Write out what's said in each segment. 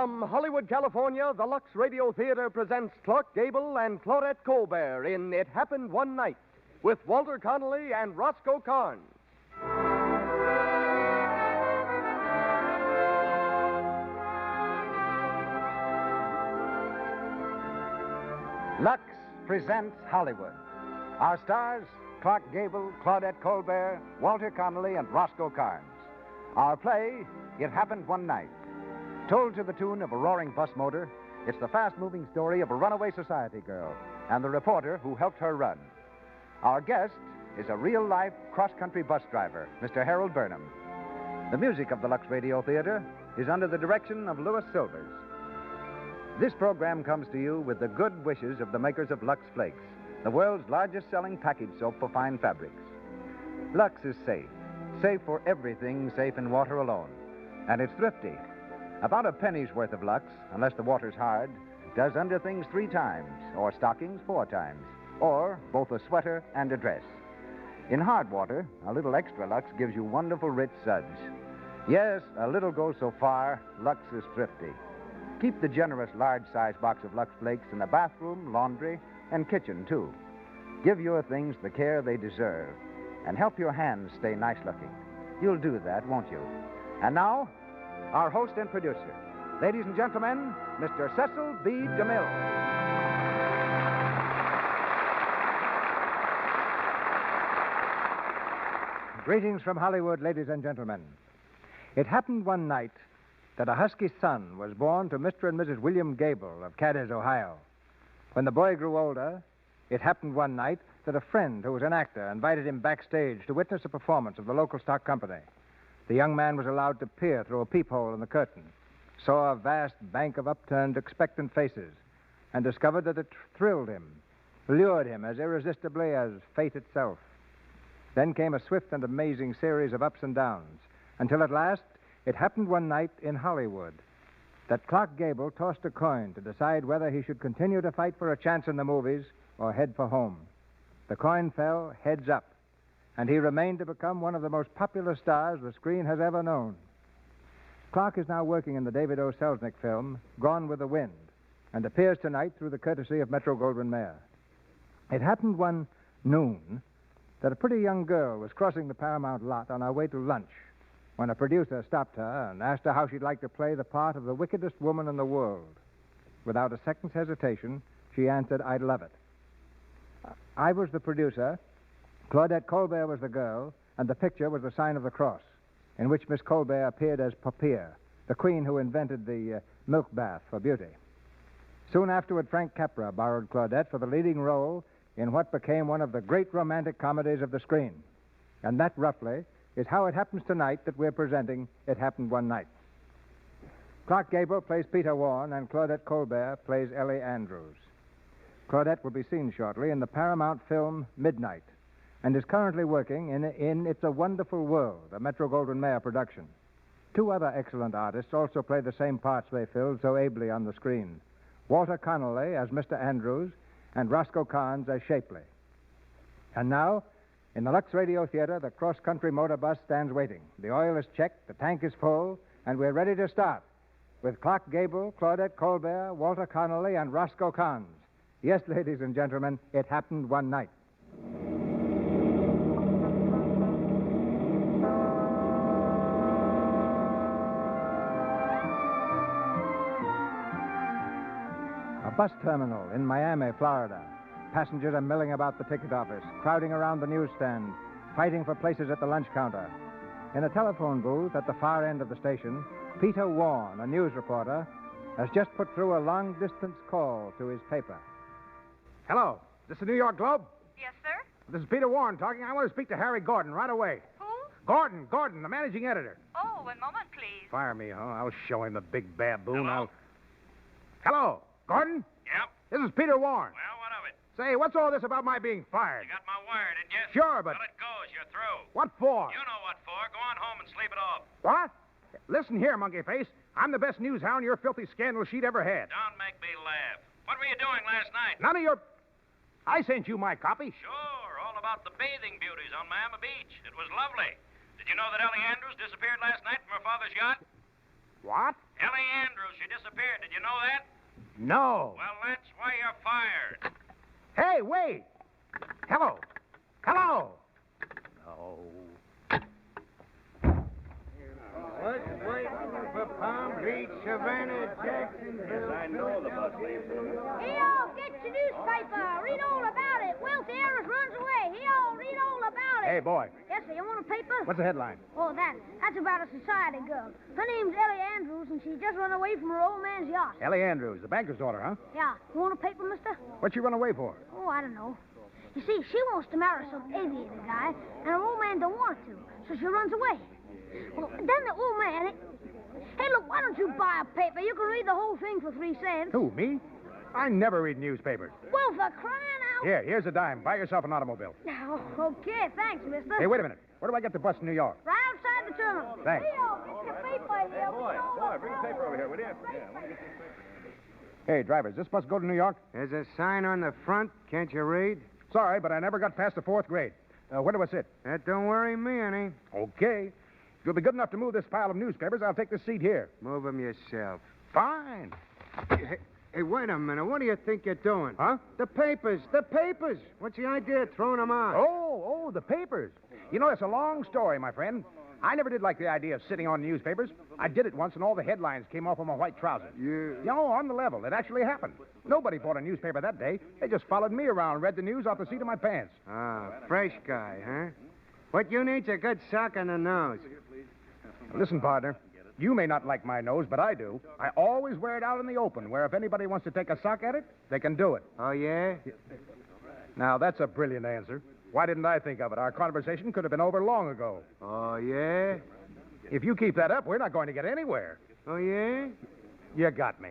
From Hollywood, California, the Lux Radio Theater presents Clark Gable and Claudette Colbert in It Happened One Night with Walter Connolly and Roscoe Carnes. Lux presents Hollywood. Our stars, Clark Gable, Claudette Colbert, Walter Connolly, and Roscoe Carnes. Our play, It Happened One Night. Told to the tune of a roaring bus motor, it's the fast-moving story of a runaway society girl and the reporter who helped her run. Our guest is a real-life cross-country bus driver, Mr. Harold Burnham. The music of the Lux Radio Theater is under the direction of Louis Silvers. This program comes to you with the good wishes of the makers of Lux Flakes, the world's largest-selling package soap for fine fabrics. Lux is safe. Safe for everything safe in water alone. And it's thrifty. About a penny's worth of Lux, unless the water's hard, does under things 3 times, or stockings 4 times, or both a sweater and a dress. In hard water, a little extra Lux gives you wonderful rich suds. Yes, a little goes so far, Lux is thrifty. Keep the generous large-size box of Lux Flakes in the bathroom, laundry, and kitchen, too. Give your things the care they deserve, and help your hands stay nice-looking. You'll do that, won't you? And now, our host and producer. Ladies and gentlemen, Mr. Cecil B. DeMille. Greetings from Hollywood, ladies and gentlemen. It happened one night that a husky son was born to Mr. and Mrs. William Gable of Cadiz, Ohio. When the boy grew older, it happened one night that a friend who was an actor invited him backstage to witness a performance of the local stock company. The young man was allowed to peer through a peephole in the curtain, saw a vast bank of upturned, expectant faces, and discovered that it thrilled him, lured him as irresistibly as fate itself. Then came a swift and amazing series of ups and downs, until at last it happened one night in Hollywood that Clark Gable tossed a coin to decide whether he should continue to fight for a chance in the movies or head for home. The coin fell heads up, and he remained to become one of the most popular stars the screen has ever known. Clark is now working in the David O. Selznick film, Gone with the Wind, and appears tonight through the courtesy of Metro-Goldwyn-Mayer. It happened one noon that a pretty young girl was crossing the Paramount lot on her way to lunch when a producer stopped her and asked her how she'd like to play the part of the wickedest woman in the world. Without a second's hesitation, she answered, "I'd love it." I was the producer, Claudette Colbert was the girl, and the picture was the sign of the cross, in which Miss Colbert appeared as Papier, the queen who invented the milk bath for beauty. Soon afterward, Frank Capra borrowed Claudette for the leading role in what became one of the great romantic comedies of the screen. And that, roughly, is how it happens tonight that we're presenting It Happened One Night. Clark Gable plays Peter Warren, and Claudette Colbert plays Ellie Andrews. Claudette will be seen shortly in the Paramount film Midnight, and is currently working in It's a Wonderful World, a Metro-Goldwyn-Mayer production. 2 other excellent artists also play the same parts they filled so ably on the screen. Walter Connolly as Mr. Andrews, and Roscoe Carnes as Shapley. And now, in the Lux Radio Theater, the cross-country motor bus stands waiting. The oil is checked, the tank is full, and we're ready to start with Clark Gable, Claudette Colbert, Walter Connolly, and Roscoe Carnes. Yes, ladies and gentlemen, it happened one night. A bus terminal in Miami, Florida. Passengers are milling about the ticket office, crowding around the newsstand, fighting for places at the lunch counter. In a telephone booth at the far end of the station, Peter Warren, a news reporter, has just put through a long-distance call to his paper. Hello. Is this the New York Globe? Yes, sir? This is Peter Warren talking. I want to speak to Harry Gordon right away. Who? Gordon, the managing editor. Oh, one moment, please. Fire me, huh? I'll show him the big baboon. Hello? Hello, Gordon? Yep. This is Peter Warren. Well, what of it? Say, what's all this about my being fired? You got my wire, didn't you? Sure, but... Well, it goes. You're through. What for? You know what for. Go on home and sleep it off. What? Listen here, monkey face. I'm the best news hound your filthy scandal sheet ever had. Don't make me laugh. What were you doing last night? None of your... I sent you my copy. Sure, all about the bathing beauties on Miami Beach. It was lovely. Did you know that Ellie Andrews disappeared last night from her father's yacht? What? Ellie Andrews, she disappeared. Did you know that? No. Well, that's why you're fired. Hey, wait. Hello. Hello. Oh. What's waiting for Palm Beach, Savannah, Jacksonville? Yes, I know the bus leaves. Hey, all, get your newspaper. Read all about it. Wealthy heiress runs away. Hey, all, read all about it. Hey, boy. Yes, sir. You want a paper? What's the headline? Oh, that's about a society girl. Her name's Ellie Andrews, and she just run away from her old man's yacht. Ellie Andrews, the banker's daughter, huh? Yeah. You want a paper, mister? What'd she run away for? Oh, I don't know. You see, she wants to marry some aviator guy, and her old man don't want to, so she runs away. Well, then the old man... Hey, look, why don't you buy a paper? You can read the whole thing for 3 cents. Who, me? I never read newspapers. Well, for crying out... Here's a dime. Buy yourself an automobile. Oh, okay, thanks, mister. Hey, wait a minute. Where do I get the bus to New York? Right outside the terminal. Thanks. Leo, get your paper here. Boy, bring the paper over here, will you? Hey, driver, does this bus go to New York? There's a sign on the front. Can't you read? Sorry, but I never got past the 4th grade. Where do I sit? That don't worry me any. Okay. If you'll be good enough to move this pile of newspapers, I'll take this seat here. Move 'em yourself. Fine. Hey, wait a minute. What do you think you're doing? Huh? The papers. What's the idea of throwing them out? Oh, the papers. You know, it's a long story, my friend. I never did like the idea of sitting on newspapers. I did it once, and all the headlines came off on my white trousers. You... On the level. It actually happened. Nobody bought a newspaper that day. They just followed me around and read the news off the seat of my pants. Ah, fresh guy, huh? What you need's a good sock in the nose. Listen, partner. You may not like my nose, but I do. I always wear it out in the open, where if anybody wants to take a sock at it, they can do it. Oh, yeah? Now, that's a brilliant answer. Why didn't I think of it? Our conversation could have been over long ago. Oh, yeah? If you keep that up, we're not going to get anywhere. Oh, yeah? You got me.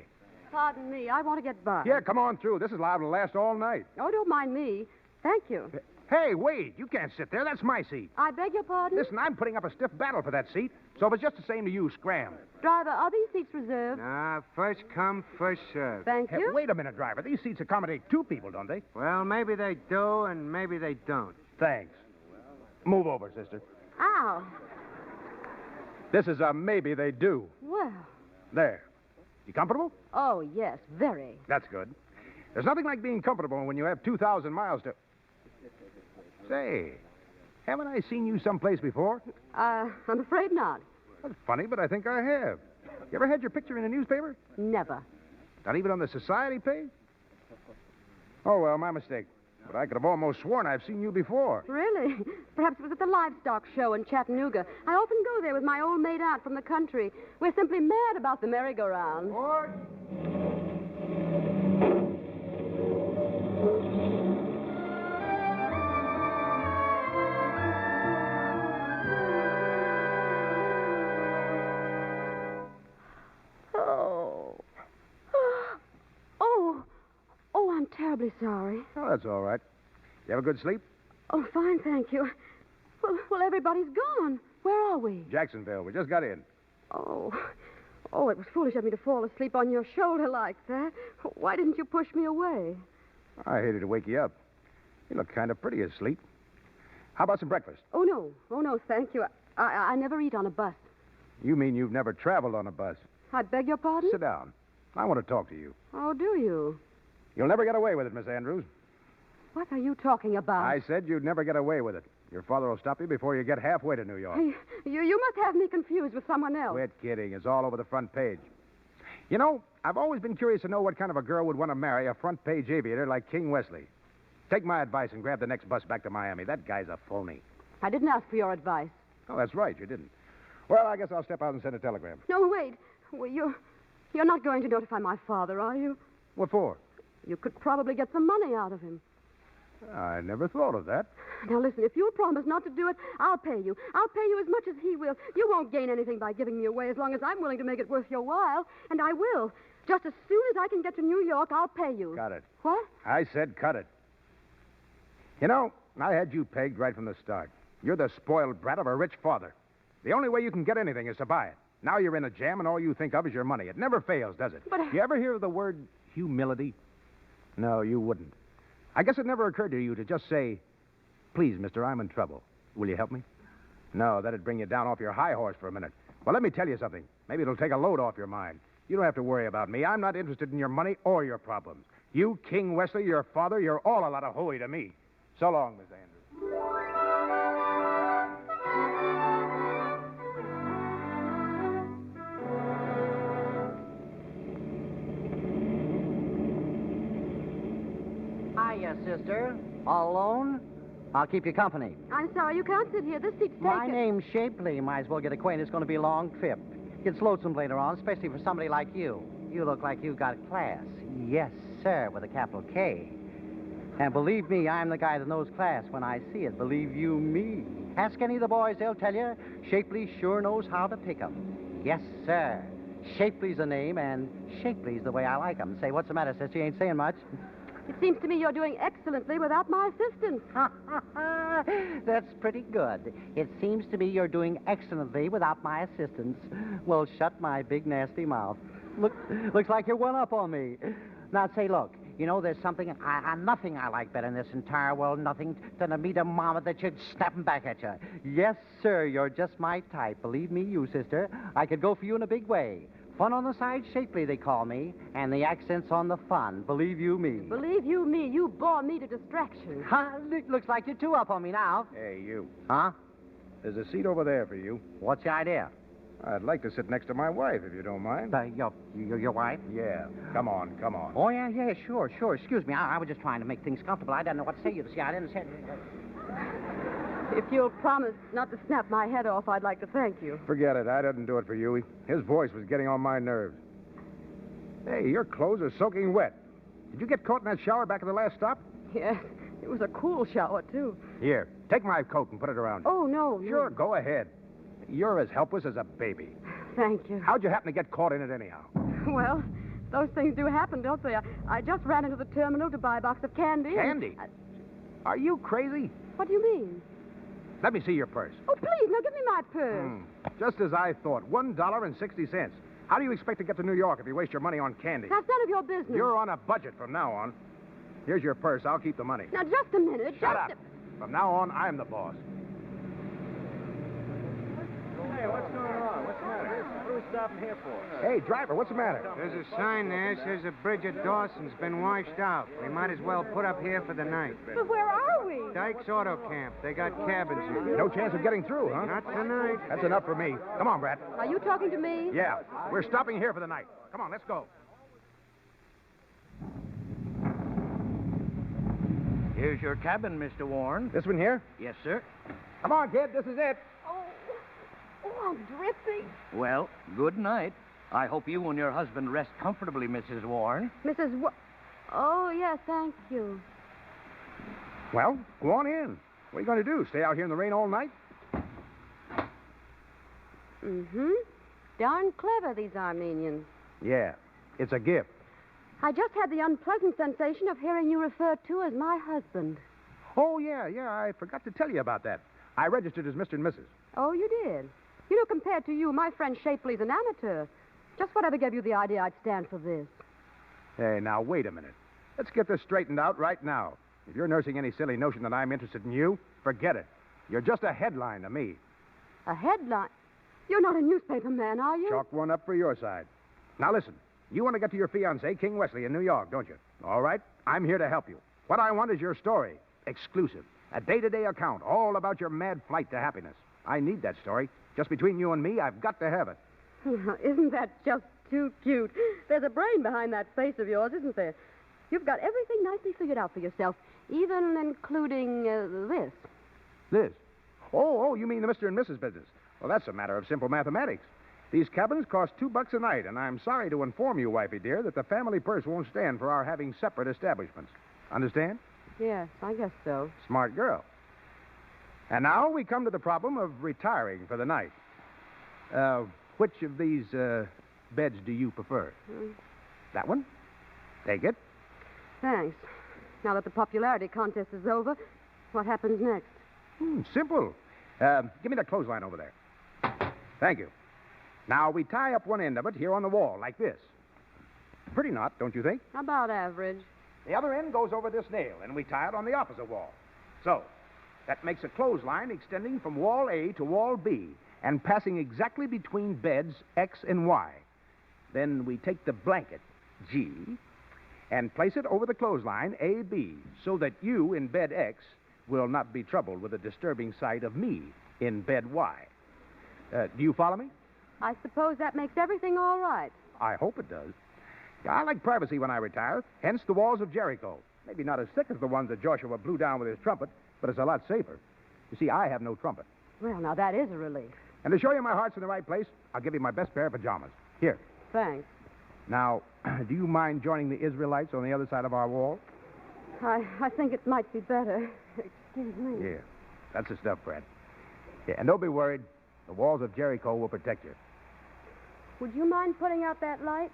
Pardon me, I want to get by. Yeah, come on through. This is liable to last all night. Oh, don't mind me. Thank you. Hey, wait. You can't sit there. That's my seat. I beg your pardon? Listen, I'm putting up a stiff battle for that seat, so if it's just the same to you, scram. Driver, are these seats reserved? Nah, first come, first served. Thank Hey, you. wait a minute, driver. These seats accommodate 2 people, don't they? Well, maybe they do, and maybe they don't. Thanks. Move over, sister. Ow. This is a maybe they do. Well. There. You comfortable? Oh, yes, very. That's good. There's nothing like being comfortable when you have 2,000 miles to... Say, haven't I seen you someplace before? I'm afraid not. That's funny, but I think I have. You ever had your picture in a newspaper? Never. Not even on the society page? Oh, well, my mistake. But I could have almost sworn I've seen you before. Really? Perhaps it was at the livestock show in Chattanooga. I often go there with my old maid aunt from the country. We're simply mad about the merry-go-round. Oh, I'm terribly sorry. Oh, that's all right. You have a good sleep? Oh, fine, thank you. Well, everybody's gone. Where are we? Jacksonville. We just got in. Oh, it was foolish of me to fall asleep on your shoulder like that. Why didn't you push me away? I hated to wake you up. You look kind of pretty asleep. How about some breakfast? Oh, no, thank you. I never eat on a bus. You mean you've never traveled on a bus? I beg your pardon? Sit down. I want to talk to you. Oh, do you? You'll never get away with it, Miss Andrews. What are you talking about? I said you'd never get away with it. Your father will stop you before you get halfway to New York. You must have me confused with someone else. Quit kidding. It's all over the front page. You know, I've always been curious to know what kind of a girl would want to marry a front-page aviator like King Wesley. Take my advice and grab the next bus back to Miami. That guy's a phony. I didn't ask for your advice. Oh, that's right. You didn't. Well, I guess I'll step out and send a telegram. No, wait. Well, you're not going to notify my father, are you? What for? You could probably get some money out of him. I never thought of that. Now, listen, if you'll promise not to do it, I'll pay you. I'll pay you as much as he will. You won't gain anything by giving me away as long as I'm willing to make it worth your while. And I will. Just as soon as I can get to New York, I'll pay you. Cut it. What? I said cut it. You know, I had you pegged right from the start. You're the spoiled brat of a rich father. The only way you can get anything is to buy it. Now you're in a jam, and all you think of is your money. It never fails, does it? But You ever hear of the word humility? No, you wouldn't. I guess it never occurred to you to just say, "Please, mister, I'm in trouble. Will you help me?" No, that'd bring you down off your high horse for a minute. Well, let me tell you something. Maybe it'll take a load off your mind. You don't have to worry about me. I'm not interested in your money or your problems. You, King Wesley, your father, you're all a lot of hooey to me. So long, Miss Andrews. Hiya, sister. All alone? I'll keep you company. I'm sorry, you can't sit here. This seat's taken. My name's Shapley. Might as well get acquainted. It's going to be a long trip. Gets lonesome later on, especially for somebody like you. You look like you got class. Yes, sir, with a capital K. And believe me, I'm the guy that knows class when I see it. Believe you me. Ask any of the boys, they'll tell you. Shapley sure knows how to pick 'em. Yes, sir. Shapley's the name, and Shapley's the way I like 'em. Say, what's the matter, sister? You ain't saying much. It seems to me you're doing excellently without my assistance. That's pretty good. It seems to me you're doing excellently without my assistance. Well, shut my big, nasty mouth. Looks like you're one up on me. Now, say, look, you know, there's something, nothing I like better in this entire world, nothing than to meet a mama that should snap 'em back at you. Yes, sir, you're just my type. Believe me, you, sister. I could go for you in a big way. Fun on the side, Shapley, they call me, and the accent's on the fun. Believe you me. Believe you me, you bore me to distraction. Looks like you're two up on me now. Hey, you. Huh? There's a seat over there for you. What's the idea? I'd like to sit next to my wife, if you don't mind. Your wife? Yeah. Come on, come on. Oh, yeah, sure. Excuse me. I was just trying to make things comfortable. I didn't know what to say. You see, I didn't say... If you'll promise not to snap my head off, I'd like to thank you. Forget it. I didn't do it for you. His voice was getting on my nerves. Hey, your clothes are soaking wet. Did you get caught in that shower back at the last stop? Yes, it was a cool shower, too. Here, take my coat and put it around you. Oh, no. Sure, go ahead. You're as helpless as a baby. Thank you. How'd you happen to get caught in it anyhow? Well, those things do happen, don't they? I just ran into the terminal to buy a box of candy. Candy? Are you crazy? What do you mean? Let me see your purse. Oh, please, now give me my purse. Just as I thought. $1.60. How do you expect to get to New York if you waste your money on candy? That's none of your business. You're on a budget from now on. Here's your purse. I'll keep the money. Now, just a minute. Shut up. From now on, I'm the boss. Hey, what's going on? What's the matter? What are we stopping here for? Hey, driver, what's the matter? There's a sign there that says that Bridget Dawson's been washed out. We might as well put up here for the night. But where are we? Dyke's Auto Camp. They got cabins here. No chance of getting through, huh? Not tonight. That's enough for me. Come on, Brad. Are you talking to me? Yeah, we're stopping here for the night. Come on, let's go. Here's your cabin, Mr. Warren. This one here? Yes, sir. Come on, kid. This is it. Oh, I'm dripping. Well, good night. I hope you and your husband rest comfortably, Mrs. Warren. Oh, yes, thank you. Well, go on in. What are you going to do? Stay out here in the rain all night? Mm-hmm. Darn clever, these Armenians. Yeah, it's a gift. I just had the unpleasant sensation of hearing you referred to as my husband. Oh, yeah, I forgot to tell you about that. I registered as Mr. and Mrs. Oh, you did? You know, compared to you, my friend Shapley's an amateur. Just whatever gave you the idea I'd stand for this? Hey, now, wait a minute. Let's get this straightened out right now. If you're nursing any silly notion that I'm interested in you, forget it. You're just a headline to me. A headline? You're not a newspaper man, are you? Chalk one up for your side. Now, listen. You want to get to your fiancé, King Wesley, in New York, don't you? All right. I'm here to help you. What I want is your story. Exclusive. A day-to-day account, all about your mad flight to happiness. I need that story. Just between you and me, I've got to have it. Isn't that just too cute? There's a brain behind that face of yours, isn't there? You've got everything nicely figured out for yourself, even including this. This? Oh, you mean the Mr. and Mrs. business. Well, that's a matter of simple mathematics. These cabins cost $2 a night, and I'm sorry to inform you, wifey dear, that the family purse won't stand for our having separate establishments. Understand? Yes, I guess so. Smart girl. And now we come to the problem of retiring for the night. Which of these beds do you prefer? That one? Take it. Thanks. Now that the popularity contest is over, what happens next? Simple. Give me that clothesline over there. Thank you. Now, we tie up one end of it here on the wall, like this. Pretty knot, don't you think? About average. The other end goes over this nail, and we tie it on the opposite wall. So, that makes a clothesline extending from wall A to wall B. and passing exactly between beds X and Y. Then we take the blanket, G, and place it over the clothesline, AB, so that you in bed X will not be troubled with the disturbing sight of me in bed Y. Do you follow me? I suppose that makes everything all right. I hope it does. I like privacy when I retire, hence the walls of Jericho. Maybe not as thick as the ones that Joshua blew down with his trumpet, but it's a lot safer. You see, I have no trumpet. Well, now that is a relief. And to show you my heart's in the right place, I'll give you my best pair of pajamas. Here. Thanks. Now, do you mind joining the Israelites on the other side of our wall? I think it might be better. Excuse me. Yeah, that's the stuff, Brad. Yeah, and don't be worried. The walls of Jericho will protect you. Would you mind putting out that light?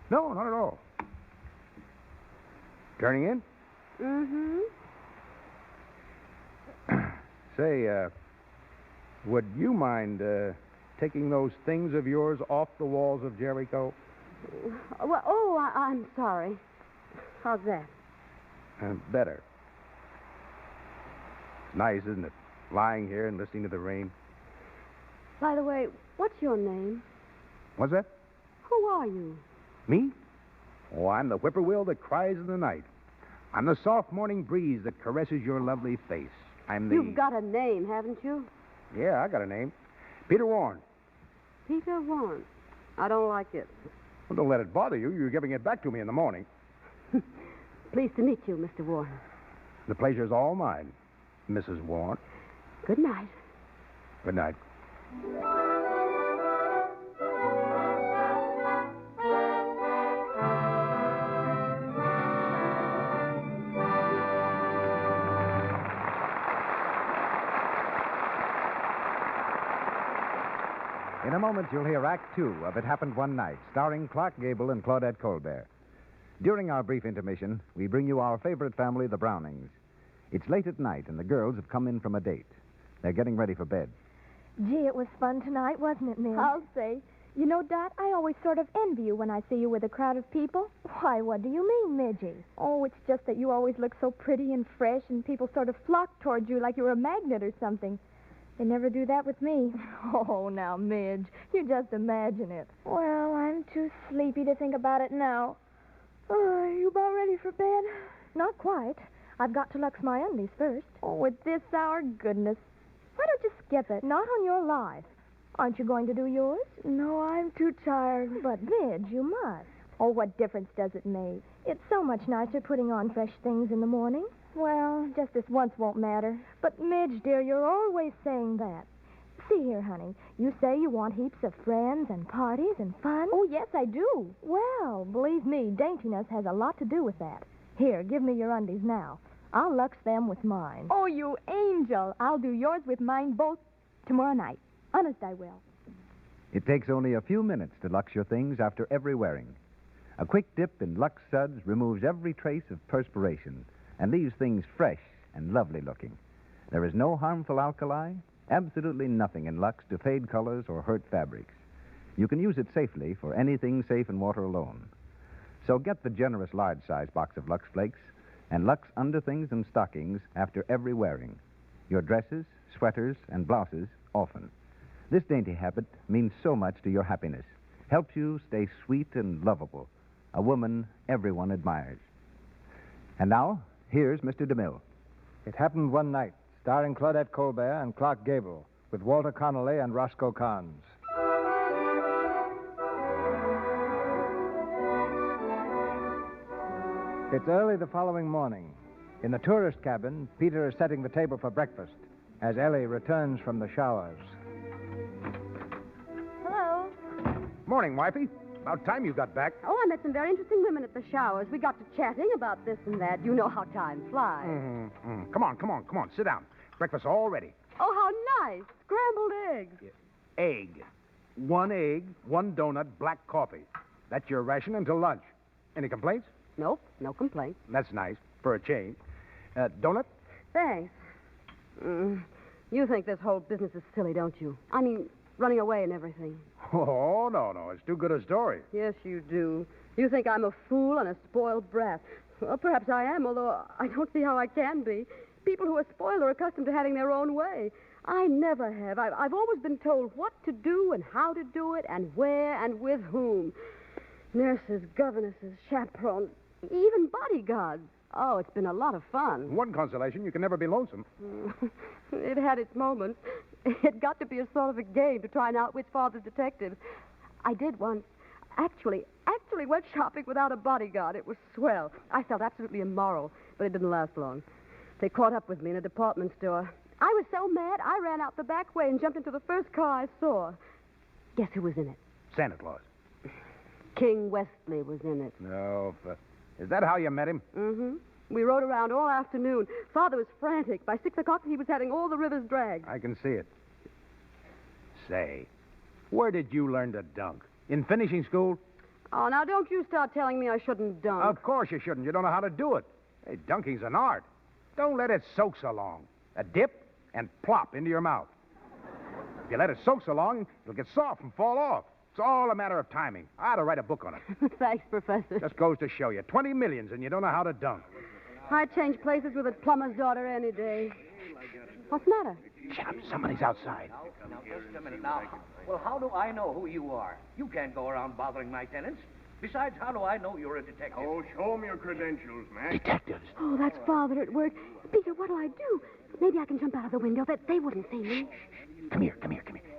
No, not at all. Turning in? Mm-hmm. Say, would you mind taking those things of yours off the walls of Jericho? Well, I'm sorry. How's that? Better. It's nice, isn't it? Lying here and listening to the rain. By the way, what's your name? What's that? Who are you? Me? Oh, I'm the whippoorwill that cries in the night. I'm the soft morning breeze that caresses your lovely face. I'm the... You've got a name, haven't you? Yeah, I got a name. Peter Warren. Peter Warren. I don't like it. Well, don't let it bother you. You're giving it back to me in the morning. Pleased to meet you, Mr. Warren. The pleasure's all mine, Mrs. Warren. Good night. Good night. In a moment, you'll hear Act Two of It Happened One Night, starring Clark Gable and Claudette Colbert. During our brief intermission, we bring you our favorite family, the Brownings. It's late at night, and the girls have come in from a date. They're getting ready for bed. Gee, it was fun tonight, wasn't it, Miss? I'll say. You know, Dot, I always sort of envy you when I see you with a crowd of people. Why, what do you mean, Midgie? Oh, it's just that you always look so pretty and fresh, and people sort of flock towards you like you're a magnet or something. They never do that with me. Oh, now, Midge, you just imagine it. Well, I'm too sleepy to think about it now. Oh, you about ready for bed? Not quite. I've got to lux my undies first. Oh, at this hour, goodness. Why don't you skip it? Not on your life. Aren't you going to do yours? No, I'm too tired. But, Midge, you must. Oh, what difference does it make? It's so much nicer putting on fresh things in the morning. Well, just this once won't matter. But, Midge, dear, you're always saying that. See here, honey. You say you want heaps of friends and parties and fun. Oh, yes, I do. Well, believe me, daintiness has a lot to do with that. Here, give me your undies now. I'll lux them with mine. Oh, you angel. I'll do yours with mine both tomorrow night. Honest, I will. It takes only a few minutes to lux your things after every wearing. A quick dip in Lux Suds removes every trace of perspiration and leaves things fresh and lovely looking. There is no harmful alkali, absolutely nothing in Lux to fade colors or hurt fabrics. You can use it safely for anything safe in water alone. So get the generous large size box of Lux Flakes and Lux underthings and stockings after every wearing. Your dresses, sweaters, and blouses often. This dainty habit means so much to your happiness. Helps you stay sweet and lovable. A woman everyone admires. And now, here's Mr. DeMille. It Happened One Night, starring Claudette Colbert and Clark Gable, with Walter Connolly and Roscoe Carnes. It's early the following morning. In the tourist cabin, Peter is setting the table for breakfast as Ellie returns from the showers. Hello. Morning, wifey. About time you got back. Oh, I met some very interesting women at the showers. We got to chatting about this and that. You know how time flies. Come on. Sit down. Breakfast all ready. Oh, how nice. Scrambled eggs. Egg. 1 egg, 1 donut, black coffee. That's your ration until lunch. Any complaints? Nope, no complaints. That's nice, for a change. Donut? Thanks. You think this whole business is silly, don't you? I mean, running away and everything. Oh, no. It's too good a story. Yes, you do. You think I'm a fool and a spoiled brat. Well, perhaps I am, although I don't see how I can be. People who are spoiled are accustomed to having their own way. I never have. I've always been told what to do and how to do it and where and with whom. Nurses, governesses, chaperones, even bodyguards. Oh, it's been a lot of fun. One consolation, you can never be lonesome. It had its moments. It got to be a sort of a game to try and outwit father's detectives. I did once. Actually went shopping without a bodyguard. It was swell. I felt absolutely immoral, but it didn't last long. They caught up with me in a department store. I was so mad, I ran out the back way and jumped into the first car I saw. Guess who was in it? Santa Claus. King Westley was in it. No, is that how you met him? Mm-hmm. We rode around all afternoon. Father was frantic. By 6 o'clock, he was having all the rivers dragged. I can see it. Say, where did you learn to dunk? In finishing school? Oh, now don't you start telling me I shouldn't dunk. Of course you shouldn't. You don't know how to do it. Hey, dunking's an art. Don't let it soak so long. A dip and plop into your mouth. If you let it soak so long, it'll get soft and fall off. It's all a matter of timing. I ought to write a book on it. Thanks, Professor. Just goes to show you. 20 millions and you don't know how to dunk. I'd change places with a plumber's daughter any day. What's the matter? Shut up. Somebody's outside. Now, just a minute now. Well, how do I know who you are? You can't go around bothering my tenants. Besides, how do I know you're a detective? Oh, show me your credentials, Mac. Detectives. Oh, that's Father at work. Peter, what do I do? Maybe I can jump out of the window. They wouldn't see me. Come here.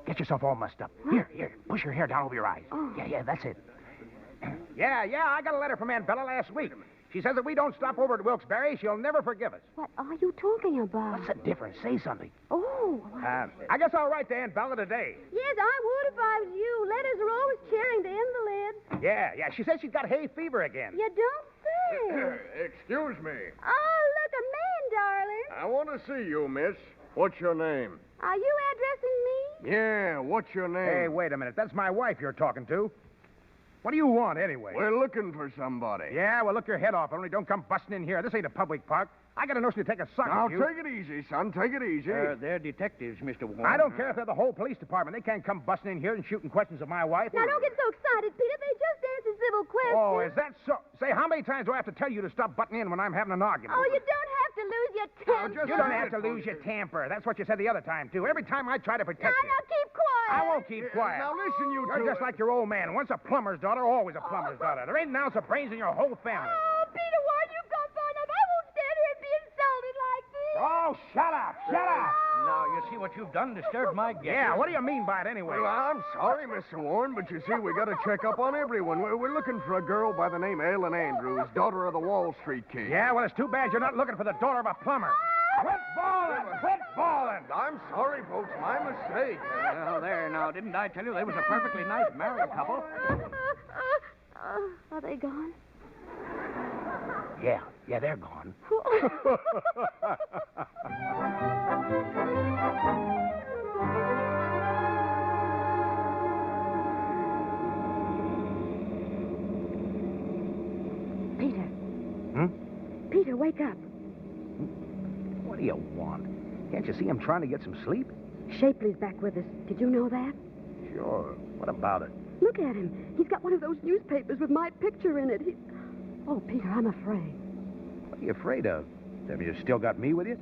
Get yourself all mussed up. Here. Push your hair down over your eyes. Oh. Yeah, that's it. Yeah, I got a letter from Aunt Bella last week. She says if we don't stop over at Wilkes-Barre, she'll never forgive us. What are you talking about? What's the difference? Say something. Oh. I guess I'll write to Aunt Bella today. Yes, I would if I was you. Letters are always cheering to invalids. Yeah. She says she's got hay fever again. You don't say. Excuse me. Oh, look, a man, darling. I want to see you, miss. What's your name? Are you addressing me? Yeah, what's your name? Hey, wait a minute. That's my wife you're talking to. What do you want, anyway? We're looking for somebody. Yeah, well, look your head off. Only don't come busting in here. This ain't a public park. I got a notion to take a suck Now, at you. take it easy, son. Take it easy. They're detectives, Mr. Warren. I don't care if they're the whole police department. They can't come busting in here and shooting questions of my wife. Now, don't get so excited, Peter. They just answered civil questions. Oh, is that so? Say, how many times do I have to tell you to stop butting in when I'm having an argument? Oh, you don't have to lose your temper. You don't have to lose your temper. That's what you said the other time, too. Every time I try to protect you. Now, keep quiet. I won't keep quiet. Now, listen, you You're two. just like your old man. Once a plumber's daughter, always a plumber's daughter. There ain't an ounce of brains in your whole family. Oh, Peter, why'd you come far enough? I won't stand here and be insulted like this. Oh, shut up. Now, you see what you've done? Disturbed my guests. Yeah, what do you mean by it anyway? Well, I'm sorry, Mr. Warren, but you see, we got to check up on everyone. We're looking for a girl by the name of Ellen Andrews, daughter of the Wall Street King. Yeah, well, it's too bad you're not looking for the daughter of a plumber. Quit bawling! I'm sorry, folks. My mistake. Well, there now. Didn't I tell you they was a perfectly nice married couple? Are they gone? Yeah, they're gone. Peter. Peter, wake up. What do you want? Can't you see I'm trying to get some sleep? Shapley's back with us. Did you know that? Sure. What about it? Look at him. He's got one of those newspapers with my picture in it. Oh, Peter, I'm afraid. What are you afraid of? Have you still got me with you?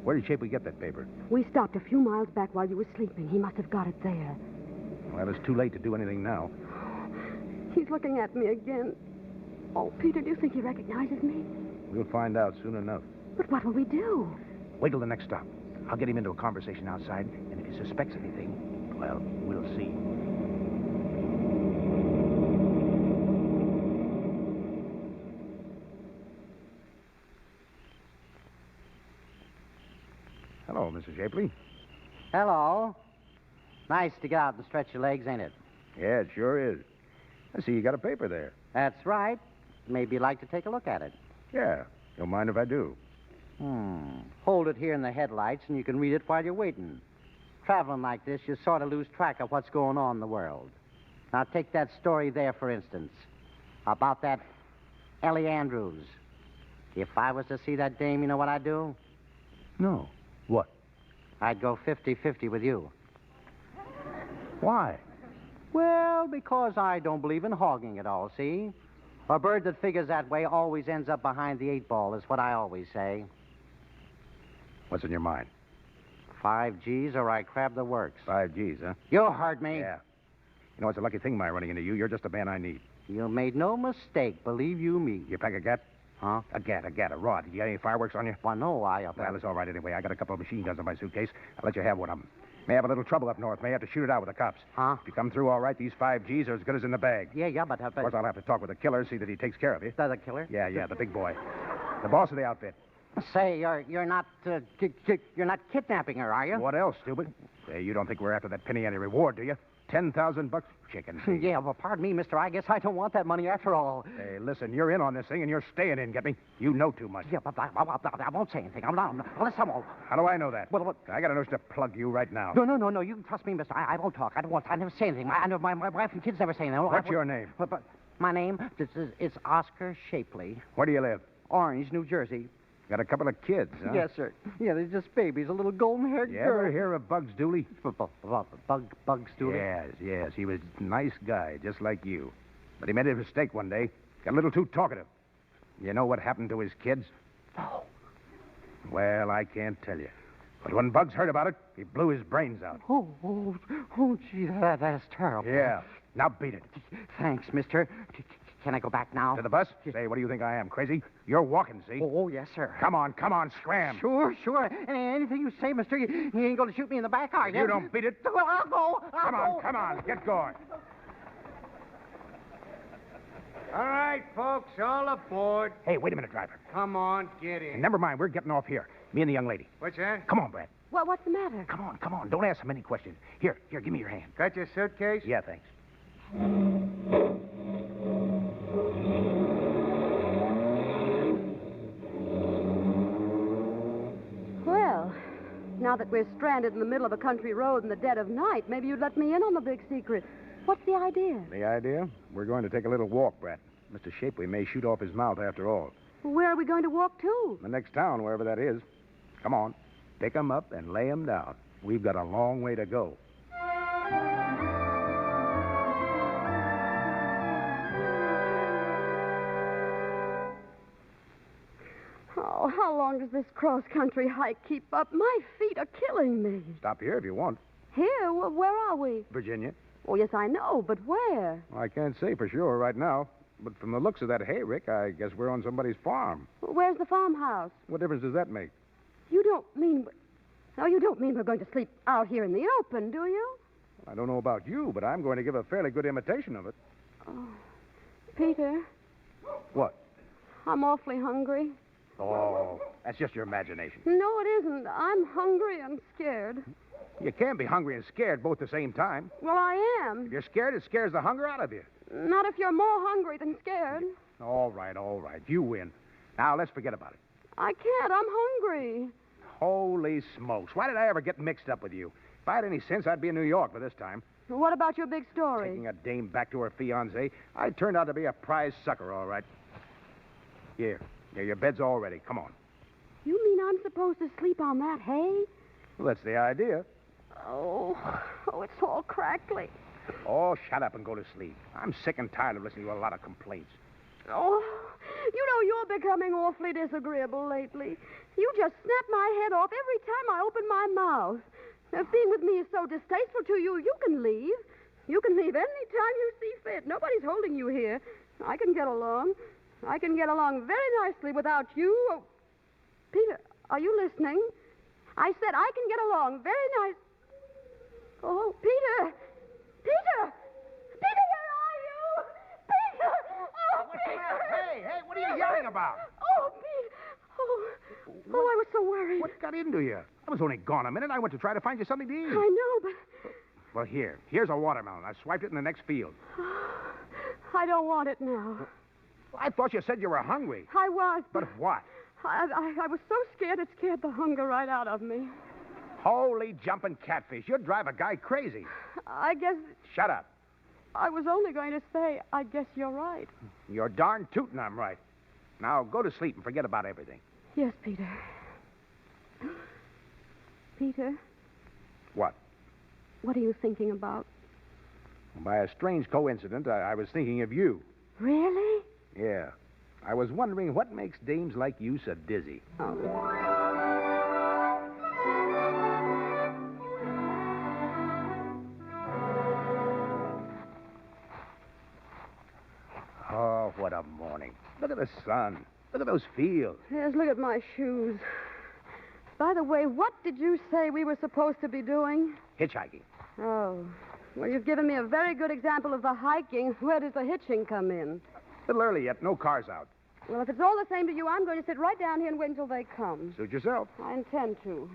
Where did Shapley get that paper? We stopped a few miles back while you were sleeping. He must have got it there. Well, it's too late to do anything now. He's looking at me again. Oh, Peter, do you think he recognizes me? We'll find out soon enough. But what will we do? Wait till the next stop. I'll get him into a conversation outside, and if he suspects anything, well, we'll see. Hello, Mrs. Shapley. Hello. Nice to get out and stretch your legs, ain't it? Yeah, it sure is. I see you got a paper there. That's right. Maybe you'd like to take a look at it. Yeah. Don't mind if I do. Hold it here in the headlights, and you can read it while you're waiting. Traveling like this, you sort of lose track of what's going on in the world. Now, take that story there, for instance, about that Ellie Andrews. If I was to see that dame, you know what I'd do? No. What? I'd go 50-50 with you. Why? Well, because I don't believe in hogging it all, see? A bird that figures that way always ends up behind the 8 ball, is what I always say. What's in your mind? 5 G's or I crab the works. 5 G's, huh? You heard me. Yeah. You know, it's a lucky thing my running into you. You're just the man I need. You made no mistake, believe you me. You pack a gat? Huh? A gat, a rod. You got any fireworks on you? Well, no, Well, it's all right anyway. I got a couple of machine guns in my suitcase. I'll let you have one of them. May have a little trouble up north. May have to shoot it out with the cops. Huh? If you come through all right, these 5 G's are as good as in the bag. Yeah, but... Of course, I'll have to talk with the killer, see that he takes care of you. The killer? Yeah, the big boy. The boss of the outfit. Say, you're not you're not kidnapping her, are you? What else, stupid? Hey, you don't think we're after that penny any reward, do you? $10,000 chicken. Yeah, well, pardon me, mister. I guess I don't want that money after all. Hey, listen, you're in on this thing, and you're staying in, get me? You know too much. Yeah, but I won't say anything. I'm not. Unless I'm all... How do I know that? Well, I got a notion to plug you right now. No. You can trust me, mister. I won't talk. I never say anything. My wife and kids never say anything. What's your name? But my name is Oscar Shapley. Where do you live? Orange, New Jersey. Got a couple of kids, huh? Yes, sir. Yeah, they're just babies. A little golden-haired You girl. ever hear of Bugs Dooley? Bugs Dooley? Yes. He was a nice guy, just like you. But he made a mistake one day. Got a little too talkative. You know what happened to his kids? No. Well, I can't tell you. But when Bugs heard about it, he blew his brains out. Oh, gee, that is terrible. Yeah. Now beat it. Thanks, mister. Can I go back now? To the bus? Say, what do you think I am, crazy? You're walking, see? Oh, yes, sir. Come on, scram. Sure. And anything you say, mister, you ain't going to shoot me in the back, are you? You don't beat it. Well, I'll go. Come on, get going. All right, folks, all aboard. Hey, wait a minute, driver. Come on, get in. And never mind, we're getting off here. Me and the young lady. What's that? Come on, Brad. What's the matter? Come on. Don't ask so many questions. Here, give me your hand. Got your suitcase? Yeah, thanks. Well, now that we're stranded in the middle of a country road in the dead of night, maybe you'd let me in on the big secret. What's the idea? The idea? We're going to take a little walk, Brad. Mr. Shapley may shoot off his mouth after all. Where are we going to walk to? The next town, wherever that is. Come on. Pick 'em up and lay 'em down. We've got a long way to go. Oh, how long does this cross-country hike keep up? My feet are killing me. Stop here if you want. Here? Where are we? Virginia. Oh, yes, I know, but where? Well, I can't say for sure right now. But from the looks of that hay rick, I guess we're on somebody's farm. Where's the farmhouse? What difference does that make? You don't mean... No, you don't mean we're going to sleep out here in the open, do you? I don't know about you, but I'm going to give a fairly good imitation of it. Oh. Peter, What? I'm awfully hungry. Oh, that's just your imagination. No, it isn't. I'm hungry and scared. You can't be hungry and scared both at the same time. Well, I am. If you're scared, it scares the hunger out of you. Not if you're more hungry than scared. All right. You win. Now, let's forget about it. I can't. I'm hungry. Holy smokes. Why did I ever get mixed up with you? If I had any sense, I'd be in New York by this time. What about your big story? Taking a dame back to her fiancé. I turned out to be a prize sucker, all right. Here, your bed's all ready. Come on. You mean I'm supposed to sleep on that hay? Well, that's the idea. Oh, it's all crackly. Oh, shut up and go to sleep. I'm sick and tired of listening to a lot of complaints. Oh, you know, you're becoming awfully disagreeable lately. You just snap my head off every time I open my mouth. If being with me is so distasteful to you, you can leave. You can leave any time you see fit. Nobody's holding you here. I can get along. I can get along very nicely without you. Oh, Peter, are you listening? I said I can get along very nice. Oh, Peter! Peter! Peter, where are you? Peter! Oh, Peter! Hey, what are you yelling about? Oh, Peter! Oh, I was so worried. What got into you? I was only gone a minute. I went to try to find you something to eat. I know, but... Well, here's a watermelon. I swiped it in the next field. I don't want it now. I thought you said you were hungry. I was. But what? I was so scared it scared the hunger right out of me. Holy jumping catfish. You'd drive a guy crazy. I guess... Shut up. I was only going to say, I guess you're right. You're darn tootin' I'm right. Now, go to sleep and forget about everything. Yes, Peter. Peter? What? What are you thinking about? By a strange coincidence, I was thinking of you. Really? Yeah. I was wondering what makes dames like you so dizzy. Oh. what a morning. Look at the sun. Look at those fields. Yes, look at my shoes. By the way, what did you say we were supposed to be doing? Hitchhiking. Oh. Well, you've given me a very good example of the hiking. Where does the hitching come in? A little early yet. No cars out. Well, if it's all the same to you, I'm going to sit right down here and wait until they come. Suit yourself. I intend to.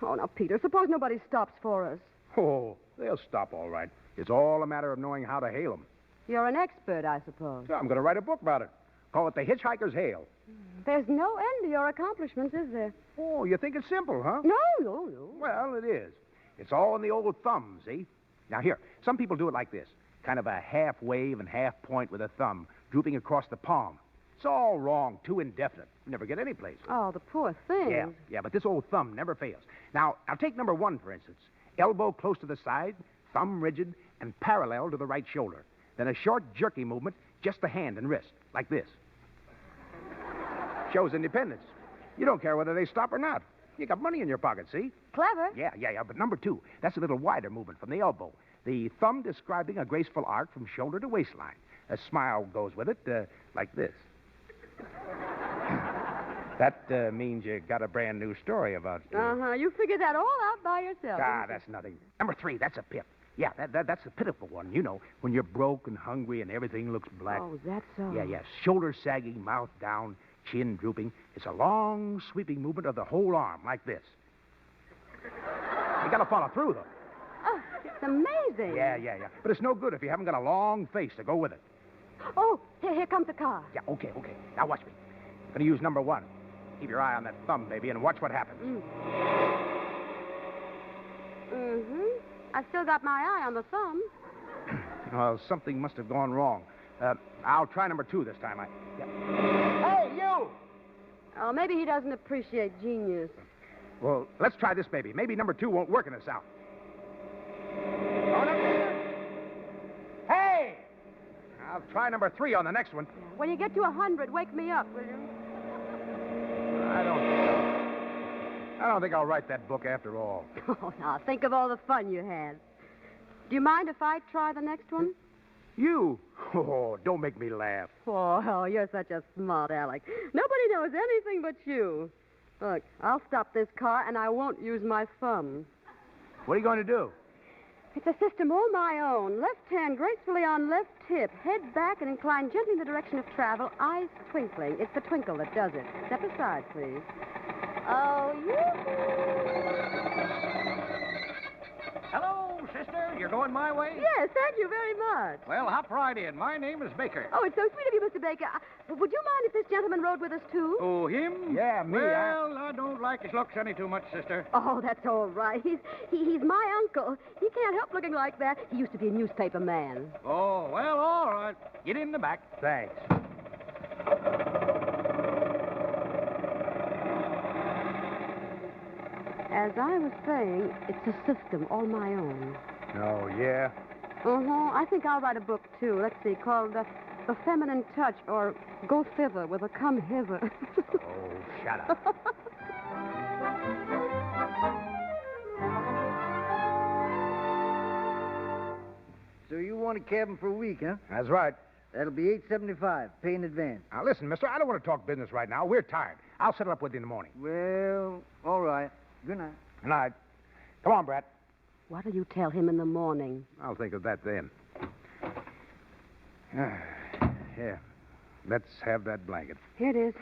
Oh, now, Peter, suppose nobody stops for us. Oh, they'll stop all right. It's all a matter of knowing how to hail them. You're an expert, I suppose. So I'm going to write a book about it. Call it The Hitchhiker's Hail. There's no end to your accomplishments, is there? Oh, you think it's simple, huh? No. Well, it is. It's all in the old thumb, see? Now, here, some people do it like this. Kind of a half wave and half point with a thumb drooping across the palm. It's all wrong, too indefinite. You never get any place. Oh, the poor thing. Yeah, but this old thumb never fails. Now, I'll take number 1, for instance. Elbow close to the side, thumb rigid, and parallel to the right shoulder. Then a short, jerky movement, just the hand and wrist, like this. Shows independence. You don't care whether they stop or not. You got money in your pocket, see? Clever. Yeah. But number 2, that's a little wider movement from the elbow. The thumb describing a graceful arc from shoulder to waistline. A smile goes with it, like this. That means you got a brand new story about... Uh-huh. You figured that all out by yourself. That's nothing. Number 3, that's a pip. Yeah, that's the pitiful one, you know, when you're broke and hungry and everything looks black. Oh, that's so. Yeah. Shoulders sagging, mouth down, chin drooping. It's a long, sweeping movement of the whole arm, like this. You got to follow through, though. Oh, it's amazing. Yeah. But it's no good if you haven't got a long face to go with it. Oh, here comes the car. Yeah, okay. Now watch me. I'm going to use number 1. Keep your eye on that thumb, baby, and watch what happens. Mm-hmm. I've still got my eye on the thumb. Well, something must have gone wrong. I'll try number 2 this time. Hey, you! Oh, maybe he doesn't appreciate genius. Well, let's try this, baby. Maybe number 2 won't work in the South. Going up there. Hey! I'll try number 3 on the next one. When you get to 100, wake me up, will you? I don't think I'll write that book after all. Oh, now, think of all the fun you had. Do you mind if I try the next one? You? Oh, don't make me laugh. Oh, you're such a smart aleck. Nobody knows anything but you. Look, I'll stop this car, and I won't use my thumb. What are you going to do? It's a system all my own. Left hand gracefully on left hip. Head back and incline gently in the direction of travel. Eyes twinkling. It's the twinkle that does it. Step aside, please. Oh, Hello, sister. You're going my way? Yes, thank you very much. Well, hop right in. My name is Baker. Oh, it's so sweet of you, Mr. Baker. Would you mind if this gentleman rode with us, too? Oh, him? Yeah, me. Well, I don't like his looks any too much, sister. Oh, that's all right. He's my uncle. He can't help looking like that. He used to be a newspaper man. Oh, well, all right. Get in the back. Thanks. As I was saying, it's a system all my own. Oh, yeah? Uh-huh. I think I'll write a book, too. Let's see, called The Feminine Touch, or Go Thither with a Come Hither. Oh, shut up. So you want a cabin for a week, huh? That's right. That'll be $8.75. Pay in advance. Now, listen, mister, I don't want to talk business right now. We're tired. I'll settle up with you in the morning. Well, all right. Good night. Good night. Come on, Brett. What'll you tell him in the morning? I'll think of that then. Here. Let's have that blanket. Here it is.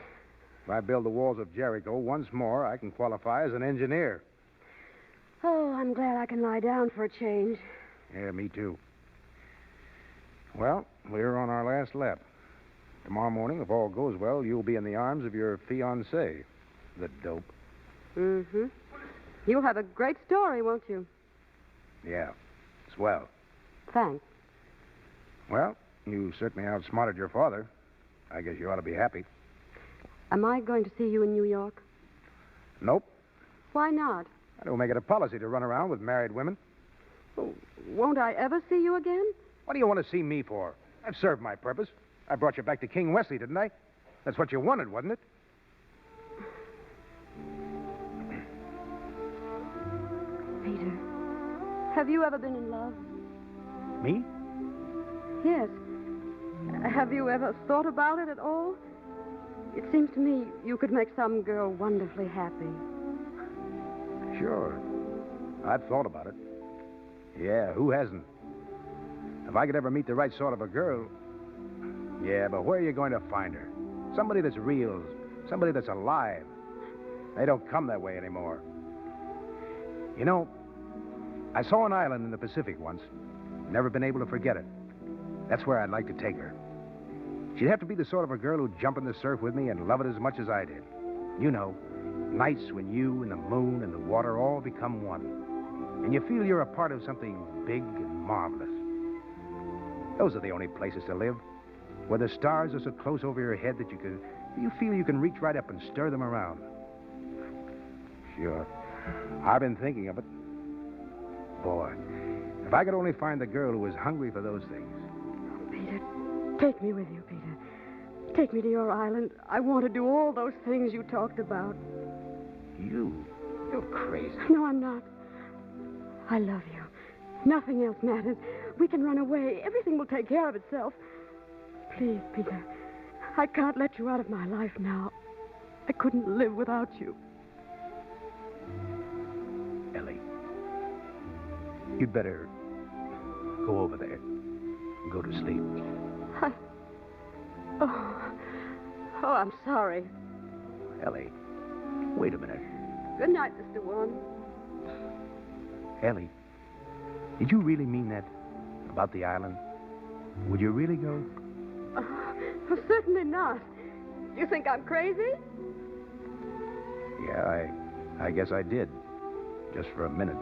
If I build the walls of Jericho once more, I can qualify as an engineer. Oh, I'm glad I can lie down for a change. Yeah, me too. Well, we're on our last lap. Tomorrow morning, if all goes well, you'll be in the arms of your fiancé, the dope. Mm-hmm. You'll have a great story, won't you? Yeah, swell. Thanks. Well, you certainly outsmarted your father. I guess you ought to be happy. Am I going to see you in New York? Nope. Why not? I don't make it a policy to run around with married women. Oh, won't I ever see you again? What do you want to see me for? I've served my purpose. I brought you back to King Wesley, didn't I? That's what you wanted, wasn't it? Peter, have you ever been in love? Me? Yes. Have you ever thought about it at all? It seems to me you could make some girl wonderfully happy. Sure. I've thought about it. Yeah, who hasn't? If I could ever meet the right sort of a girl... Yeah, but where are you going to find her? Somebody that's real. Somebody that's alive. They don't come that way anymore. You know, I saw an island in the Pacific once. Never been able to forget it. That's where I'd like to take her. She'd have to be the sort of a girl who'd jump in the surf with me and love it as much as I did. You know, nights when you and the moon and the water all become one. And you feel you're a part of something big and marvelous. Those are the only places to live, where the stars are so close over your head that you feel you can reach right up and stir them around. Sure. I've been thinking of it. Boy, if I could only find the girl who was hungry for those things. Peter, take me with you, Peter. Take me to your island. I want to do all those things you talked about. You're crazy. No, I'm not. I love you. Nothing else matters. We can run away. Everything will take care of itself. Please, Peter. I can't let you out of my life now. I couldn't live without you. Ellie, you'd better go over there and go to sleep. Oh, I'm sorry. Ellie, wait a minute. Good night, Mr. Warren. Ellie, did you really mean that about the island? Would you really go? Certainly not. You think I'm crazy? Yeah, I guess I did. Just for a minute.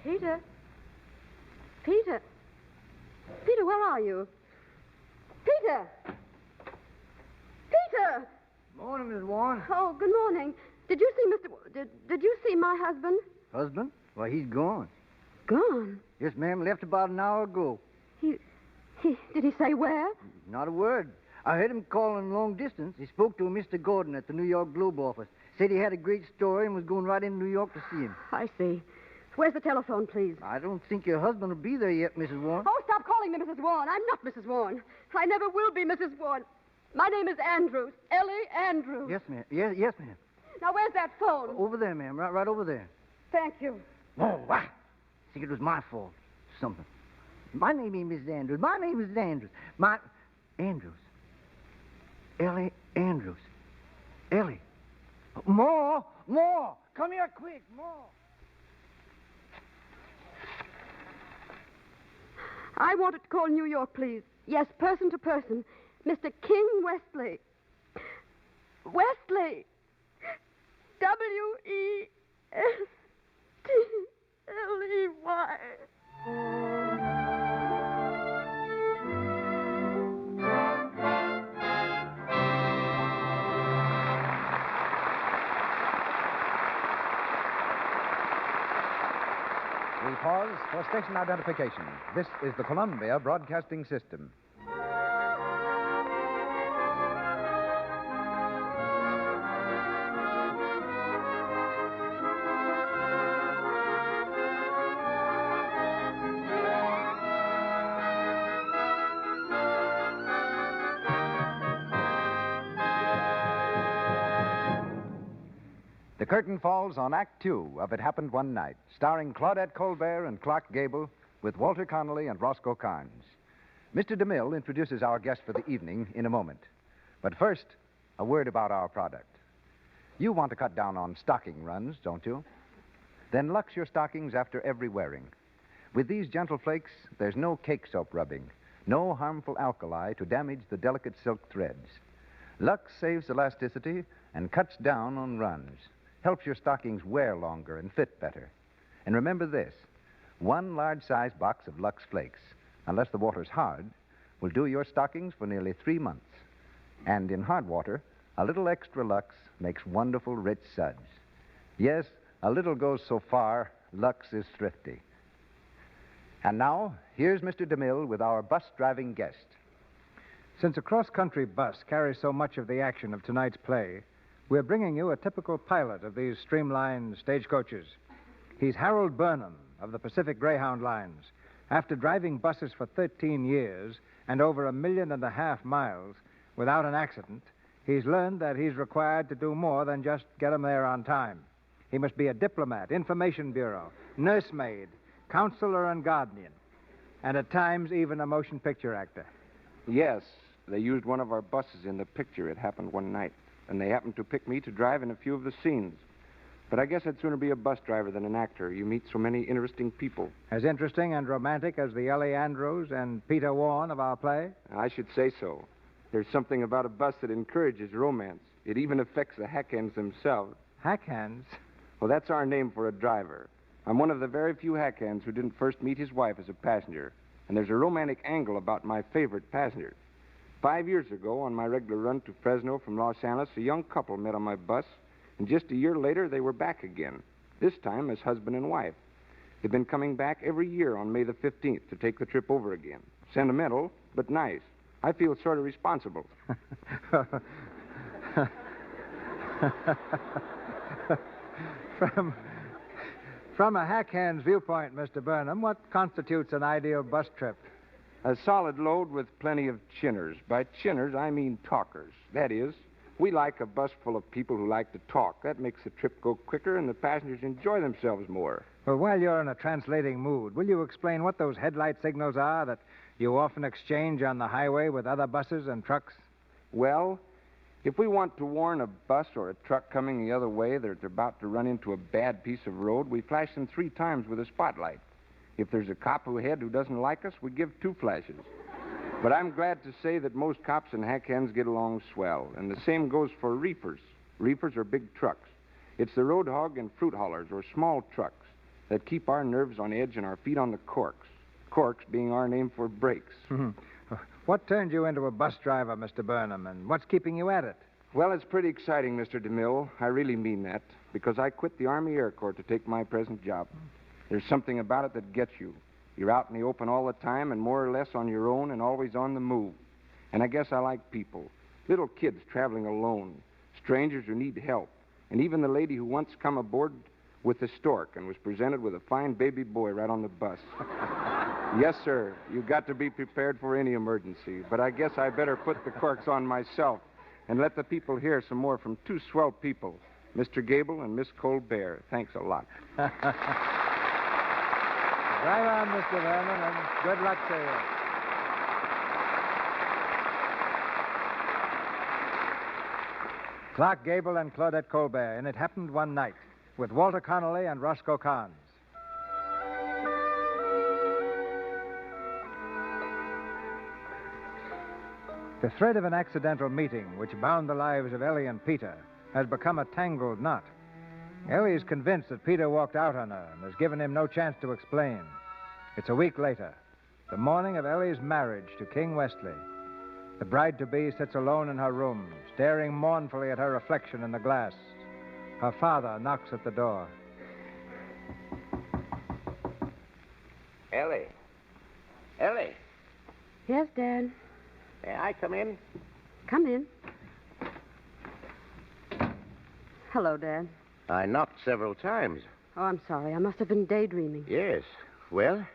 Peter? Peter? Peter, where are you? Peter! Peter! Morning, Miss Warren. Oh, good morning. Did you see Did you see my husband? Husband? Why, he's gone. Gone? Yes, ma'am. Left about an hour ago. Did he say where? Not a word. I heard him calling long distance. He spoke to a Mr. Gordon at the New York Globe office. Said he had a great story and was going right into New York to see him. I see. Where's the telephone, please? I don't think your husband will be there yet, Mrs. Warren. Oh, stop calling me Mrs. Warren. I'm not Mrs. Warren. I never will be Mrs. Warren. My name is Andrews. Ellie Andrews. Yes, ma'am. Yes, ma'am. Now, where's that phone? Over there, ma'am. Right over there. Thank you. Oh, what? Think it was my fault. Something. My name ain't Miss Andrews. My name is Andrews. Andrews. Ellie Andrews. Ellie. More. Come here quick. More. I wanted to call New York, please. Yes, person to person. Mr. King Wesley. Wesley. Wesley. We pause for station identification. This is the Columbia Broadcasting System. The curtain falls on Act Two of It Happened One Night, starring Claudette Colbert and Clark Gable, with Walter Connolly and Roscoe Carnes. Mr. DeMille introduces our guest for the evening in a moment. But first, a word about our product. You want to cut down on stocking runs, don't you? Then Lux your stockings after every wearing. With these gentle flakes, there's no cake soap rubbing, no harmful alkali to damage the delicate silk threads. Lux saves elasticity and cuts down on runs. Helps your stockings wear longer and fit better. And remember this, one large-sized box of Lux Flakes, unless the water's hard, will do your stockings for nearly 3 months. And in hard water, a little extra Lux makes wonderful, rich suds. Yes, a little goes so far, Lux is thrifty. And now, here's Mr. DeMille with our bus-driving guest. Since a cross-country bus carries so much of the action of tonight's play, we're bringing you a typical pilot of these streamlined stagecoaches. He's Harold Burnham of the Pacific Greyhound Lines. After driving buses for 13 years and over 1.5 million miles without an accident, he's learned that he's required to do more than just get 'em there on time. He must be a diplomat, information bureau, nursemaid, counselor and guardian, and at times even a motion picture actor. Yes, they used one of our buses in the picture. It happened one night, and they happened to pick me to drive in a few of the scenes. But I guess I'd sooner be a bus driver than an actor. You meet so many interesting people. As interesting and romantic as the Ellie Andrews and Peter Warren of our play? I should say so. There's something about a bus that encourages romance. It even affects the hackhands themselves. Hackhands? Well, that's our name for a driver. I'm one of the very few hackhands who didn't first meet his wife as a passenger. And there's a romantic angle about my favorite passenger. 5 years ago, on my regular run to Fresno from Los Angeles, a young couple met on my bus. And just a year later, they were back again, this time as husband and wife. They've been coming back every year on May the 15th to take the trip over again. Sentimental, but nice. I feel sort of responsible. From a hackhand's viewpoint, Mr. Burnham, what constitutes an ideal bus trip? A solid load with plenty of chinners. By chinners, I mean talkers. That is, we like a bus full of people who like to talk. That makes the trip go quicker and the passengers enjoy themselves more. Well, while you're in a translating mood, will you explain what those headlight signals are that you often exchange on the highway with other buses and trucks? Well, if we want to warn a bus or a truck coming the other way that it's about to run into a bad piece of road, we flash them 3 times with a spotlight. If there's a cop ahead who doesn't like us, we give 2 flashes. But I'm glad to say that most cops and hackhands get along swell, and the same goes for reefers. Reefers are big trucks. It's the road hog and fruit haulers, or small trucks, that keep our nerves on edge and our feet on the corks. Corks being our name for brakes. What turned you into a bus driver, Mr. Burnham, and what's keeping you at it? Well, it's pretty exciting, Mr. DeMille. I really mean that, because I quit the Army Air Corps to take my present job. There's something about it that gets you. You're out in the open all the time and more or less on your own and always on the move. And I guess I like people. Little kids traveling alone, strangers who need help, and even the lady who once come aboard with the stork and was presented with a fine baby boy right on the bus. Yes, sir. You've got to be prepared for any emergency. But I guess I better put the corks on myself and let the people hear some more from 2 swell people, Mr. Gable and Miss Colbert. Thanks a lot. Drive on, Mr. Vernon, and good luck to you. Clark Gable and Claudette Colbert, and It Happened One Night, with Walter Connolly and Roscoe Carnes. The thread of an accidental meeting which bound the lives of Ellie and Peter has become a tangled knot. Ellie is convinced that Peter walked out on her and has given him no chance to explain. It's a week later, the morning of Ellie's marriage to King Westley. The bride-to-be sits alone in her room, staring mournfully at her reflection in the glass. Her father knocks at the door. Ellie. Ellie. Yes, Dad. May I come in? Come in. Hello, Dad. I knocked several times. Oh, I'm sorry. I must have been daydreaming. Yes. Well,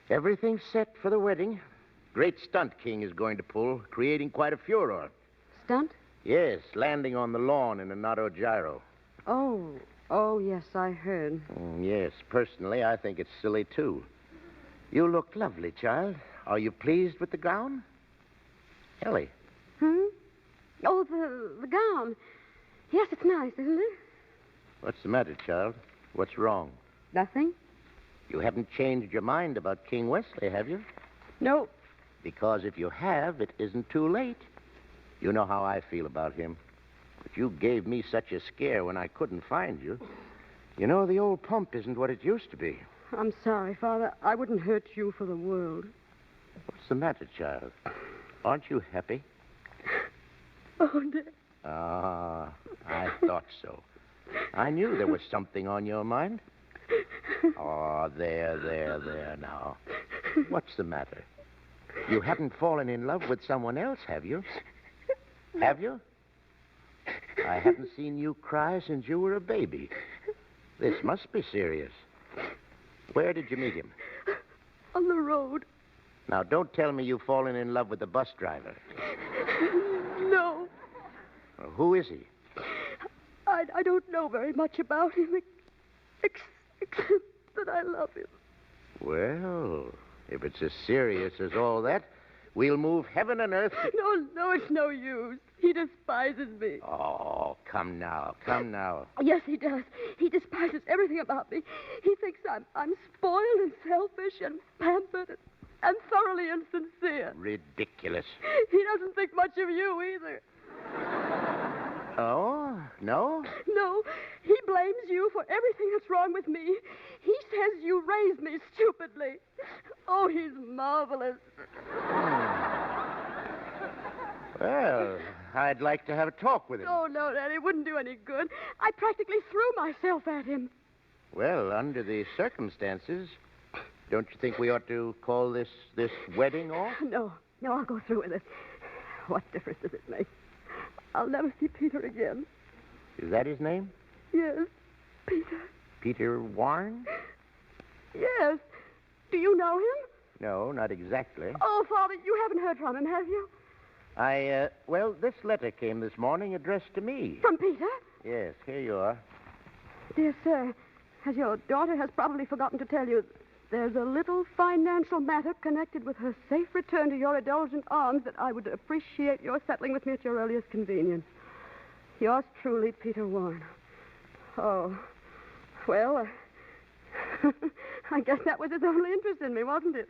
everything's set for the wedding. Great stunt King is going to pull, creating quite a furor. Stunt? Yes, landing on the lawn in an auto gyro. Oh, yes, I heard. Yes, personally, I think it's silly, too. You look lovely, child. Are you pleased with the gown? Ellie. Oh, the gown. Yes, it's nice, isn't it? What's the matter, child? What's wrong? Nothing. You haven't changed your mind about King Wesley, have you? No. Because if you have, it isn't too late. You know how I feel about him. But you gave me such a scare when I couldn't find you. You know, the old pump isn't what it used to be. I'm sorry, Father. I wouldn't hurt you for the world. What's the matter, child? Aren't you happy? Oh, Dad. Ah, I thought so. I knew there was something on your mind. Oh, there now. What's the matter? You haven't fallen in love with someone else, have you? Have you? I haven't seen you cry since you were a baby. This must be serious. Where did you meet him? On the road. Now, don't tell me you've fallen in love with the bus driver. No. Well, who is he? I don't know very much about him, except that I love him. Well, if it's as serious as all that, we'll move heaven and earth to... No, it's no use. He despises me. Oh, come now, come now. Yes, he does. He despises everything about me. He thinks I'm spoiled and selfish and pampered and thoroughly insincere. Ridiculous. He doesn't think much of you either. Oh, no? No, he blames you for everything that's wrong with me. He says you raised me stupidly. Oh, he's marvelous. Well, I'd like to have a talk with him. Oh, no, Daddy, it wouldn't do any good. I practically threw myself at him. Well, under the circumstances, don't you think we ought to call this wedding off? No, I'll go through with it. What difference does it make? I'll never see Peter again. Is that his name? Yes, Peter. Peter Warren? Yes. Do you know him? No, not exactly. Oh, Father, you haven't heard from him, have you? Well, this letter came this morning addressed to me. From Peter? Yes, here you are. Dear sir, as your daughter has probably forgotten to tell you, there's a little financial matter connected with her safe return to your indulgent arms that I would appreciate your settling with me at your earliest convenience. Yours truly, Peter Warren. Oh, well, I guess that was his only interest in me, wasn't it?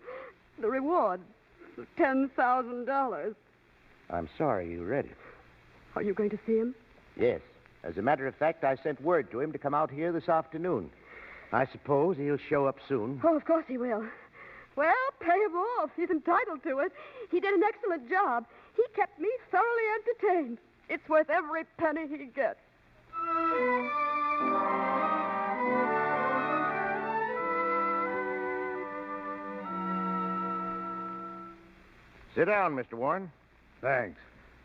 The reward, $10,000. I'm sorry you read it. Are you going to see him? Yes. As a matter of fact, I sent word to him to come out here this afternoon. I suppose he'll show up soon. Oh, of course he will. Well, pay him off. He's entitled to it. He did an excellent job. He kept me thoroughly entertained. It's worth every penny he gets. Sit down, Mr. Warren. Thanks.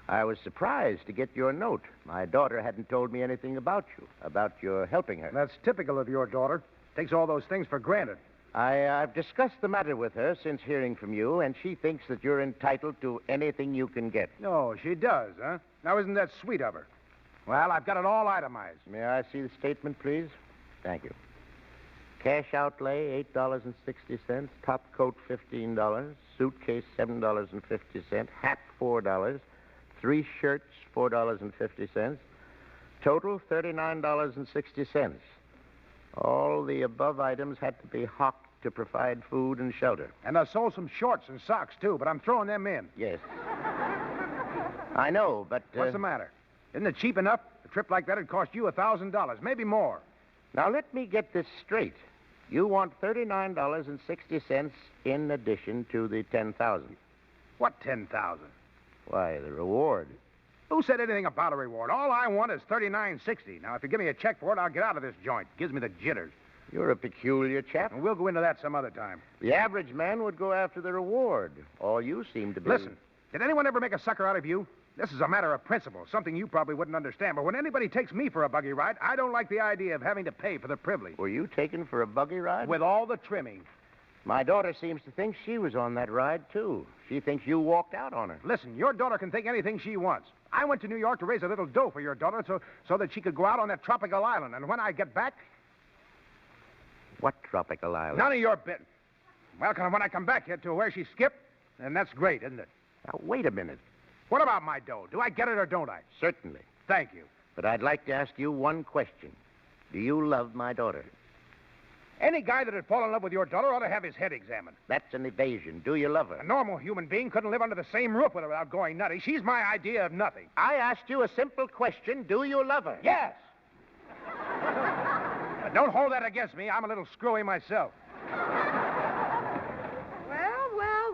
I was surprised to get your note. My daughter hadn't told me anything about you, about your helping her. That's typical of your daughter. Takes all those things for granted. I've discussed the matter with her since hearing from you, and she thinks that you're entitled to anything you can get. Oh, she does, huh? Now, isn't that sweet of her? Well, I've got it all itemized. May I see the statement, please? Thank you. Cash outlay, $8.60. Top coat, $15. Suitcase, $7.50. Hat, $4. 3 shirts, $4.50. Total, $39.60. All the above items had to be hawked to provide food and shelter. And I sold some shorts and socks, too, but I'm throwing them in. Yes. I know, but... What's the matter? Isn't it cheap enough? A trip like that would cost you $1,000, maybe more. Now, let me get this straight. You want $39.60 in addition to the $10,000. What $10,000? Why, the reward. Who said anything about a reward? All I want is $39.60. Now, if you give me a check for it, I'll get out of this joint. Gives me the jitters. You're a peculiar chap. And we'll go into that some other time. The average man would go after the reward. All you seem to be... Listen, did anyone ever make a sucker out of you? This is a matter of principle, something you probably wouldn't understand. But when anybody takes me for a buggy ride, I don't like the idea of having to pay for the privilege. Were you taken for a buggy ride? With all the trimming. My daughter seems to think she was on that ride, too. She thinks you walked out on her. Listen, your daughter can think anything she wants. I went to New York to raise a little dough for your daughter so that she could go out on that tropical island. And when I get back... What tropical island? None of your business. Well, when I come back here to where she skipped, then that's great, isn't it? Now, wait a minute. What about my dough? Do I get it or don't I? Certainly. Thank you. But I'd like to ask you one question. Do you love my daughter? Any guy that had fallen in love with your daughter ought to have his head examined. That's an evasion. Do you love her? A normal human being couldn't live under the same roof with her without going nutty. She's my idea of nothing. I asked you a simple question. Do you love her? Yes. Don't hold that against me. I'm a little screwy myself.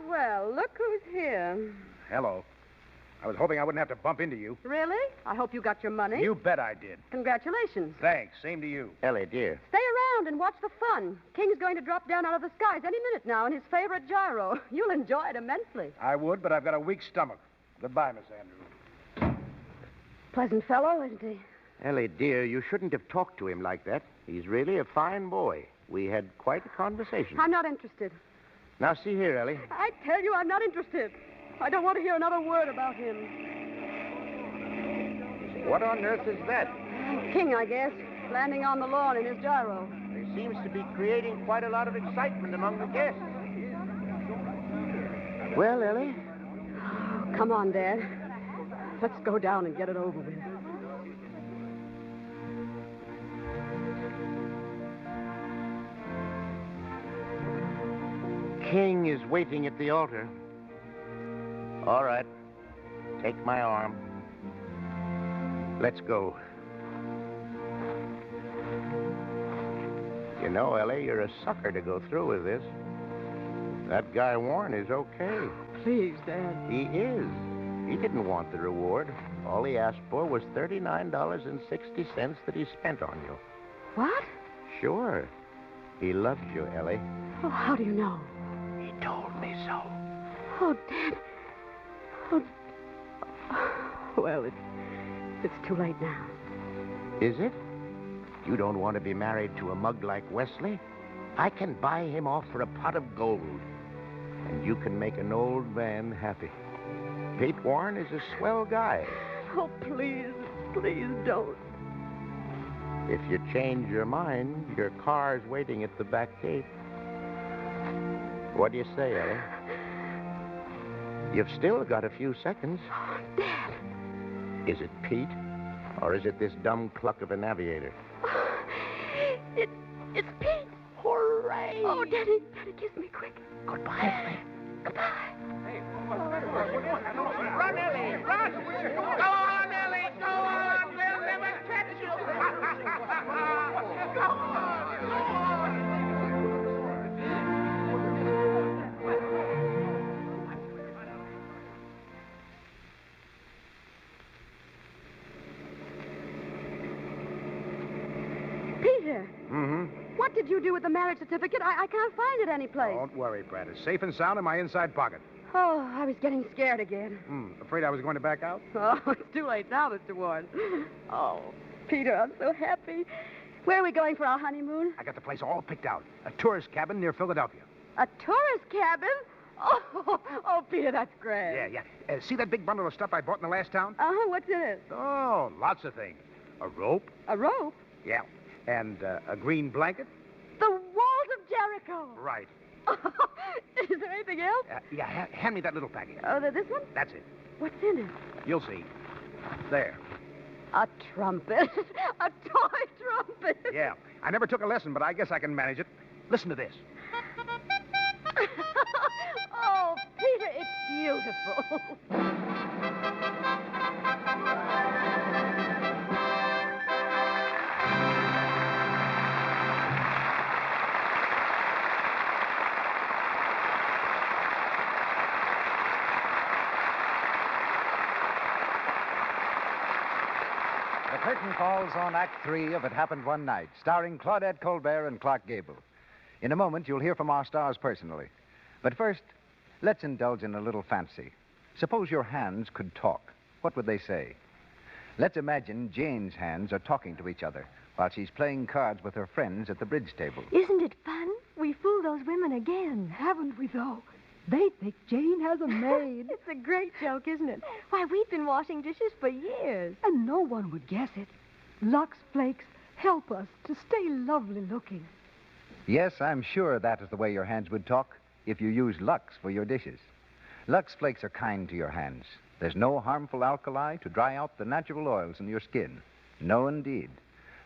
Well, look who's here. Hello. I was hoping I wouldn't have to bump into you. Really? I hope you got your money. You bet I did. Congratulations. Thanks. Same to you. Ellie, dear. Stay around. around and watch the fun. King's going to drop down out of the skies any minute now in his favorite gyro. You'll enjoy it immensely. I would, but I've got a weak stomach. Goodbye, Miss Andrews. Pleasant fellow, isn't he? Ellie, dear, you shouldn't have talked to him like that. He's really a fine boy. We had quite a conversation. I'm not interested. Now, see here, Ellie. I tell you, I'm not interested. I don't want to hear another word about him. What on earth is that? King, I guess, landing on the lawn in his gyro. He seems to be creating quite a lot of excitement among the guests. Well, Ellie? Come on, Dad. Let's go down and get it over with. King is waiting at the altar. All right. Take my arm. Let's go. You know, Ellie, you're a sucker to go through with this. That guy Warren is okay. Please, Dad. He is. He didn't want the reward. All he asked for was $39.60 that he spent on you. What? Sure. He loves you, Ellie. Oh, how do you know? He told me so. Oh, Dad. Oh. Well, it's too late now. Is it? You don't want to be married to a mug like Wesley? I can buy him off for a pot of gold. And you can make an old man happy. Pete Warren is a swell guy. Oh, please, please don't. If you change your mind, your car's waiting at the back gate. What do you say, Ellie? You've still got a few seconds. Oh, Dad. Is it Pete? Or is it this dumb cluck of an aviator? It's Pete. Hooray! Oh, Daddy, kiss me quick. Goodbye, Ellie. Goodbye. Run, Ellie, run! Go on, Ellie, go on! We'll never catch you! Go on! Peter. Mm-hmm. What did you do with the marriage certificate? I can't find it anyplace. Don't worry, Brad. It's safe and sound in my inside pocket. Oh, I was getting scared again. Afraid I was going to back out? Oh, it's too late now, Mr. Warren. Oh, Peter, I'm so happy. Where are we going for our honeymoon? I got the place all picked out. A tourist cabin near Philadelphia. A tourist cabin? Oh, Peter, that's great. Yeah. See that big bundle of stuff I bought in the last town? Uh-huh, what's in it? Oh, lots of things. A rope. A rope? Yeah. And a green blanket. The walls of Jericho. Right. Is there anything else? Hand me that little package. Oh, this one? That's it. What's in it? You'll see. There. A trumpet. A toy trumpet. Yeah. I never took a lesson, but I guess I can manage it. Listen to this. Oh, Peter, it's beautiful. The curtain falls on Act 3 of It Happened One Night, starring Claudette Colbert and Clark Gable. In a moment, you'll hear from our stars personally. But first, let's indulge in a little fancy. Suppose your hands could talk. What would they say? Let's imagine Jane's hands are talking to each other while she's playing cards with her friends at the bridge table. Isn't it fun? We fooled those women again. Haven't we, though? They think Jane has a maid. It's a great joke, isn't it? Why, we've been washing dishes for years. And no one would guess it. Lux Flakes help us to stay lovely looking. Yes, I'm sure that is the way your hands would talk if you use Lux for your dishes. Lux Flakes are kind to your hands. There's no harmful alkali to dry out the natural oils in your skin. No, indeed.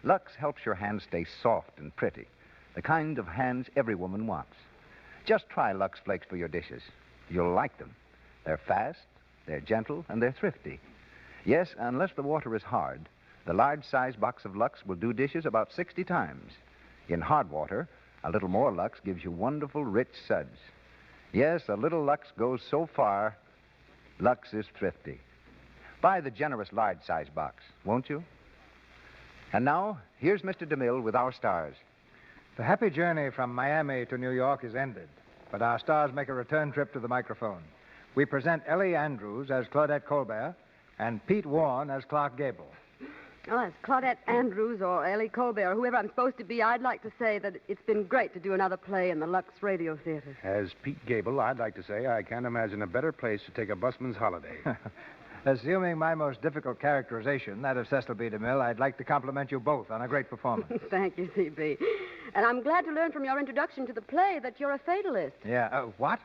Lux helps your hands stay soft and pretty, the kind of hands every woman wants. Just try Lux Flakes for your dishes. You'll like them. They're fast, they're gentle, and they're thrifty. Yes, unless the water is hard, the large-sized box of Lux will do dishes about 60 times. In hard water, a little more Lux gives you wonderful, rich suds. Yes, a little Lux goes so far. Lux is thrifty. Buy the generous large-sized box, won't you? And now, here's Mr. DeMille with our stars. The happy journey from Miami to New York is ended, but our stars make a return trip to the microphone. We present Ellie Andrews as Claudette Colbert and Pete Warren as Clark Gable. Well, as Claudette Andrews or Ellie Colbert or whoever I'm supposed to be, I'd like to say that it's been great to do another play in the Lux Radio Theater. As Pete Gable, I'd like to say I can't imagine a better place to take a busman's holiday. Assuming my most difficult characterization, that of Cecil B. DeMille, I'd like to compliment you both on a great performance. Thank you, C.B. And I'm glad to learn from your introduction to the play that you're a fatalist. Yeah, what?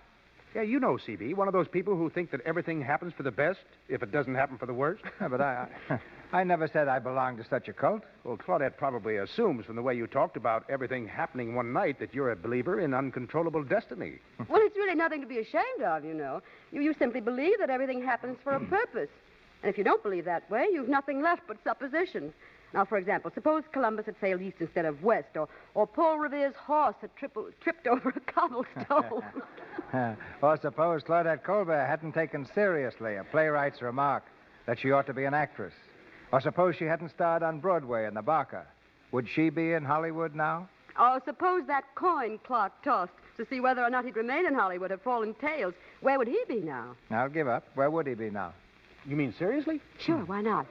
Yeah, you know, C.B., one of those people who think that everything happens for the best if it doesn't happen for the worst. But I never said I belonged to such a cult. Well, Claudette probably assumes from the way you talked about everything happening one night that you're a believer in uncontrollable destiny. Well, it's really nothing to be ashamed of, you know. You simply believe that everything happens for a purpose. And if you don't believe that way, you've nothing left but suppositions. Now, for example, suppose Columbus had sailed east instead of west, or Paul Revere's horse had tripped over a cobblestone. Or suppose Claudette Colbert hadn't taken seriously a playwright's remark that she ought to be an actress. Or suppose she hadn't starred on Broadway in The Barker. Would she be in Hollywood now? Or suppose that coin Clark tossed to see whether or not he'd remain in Hollywood had fallen tails. Where would he be now? I'll give up. Where would he be now? You mean seriously? Sure, why not?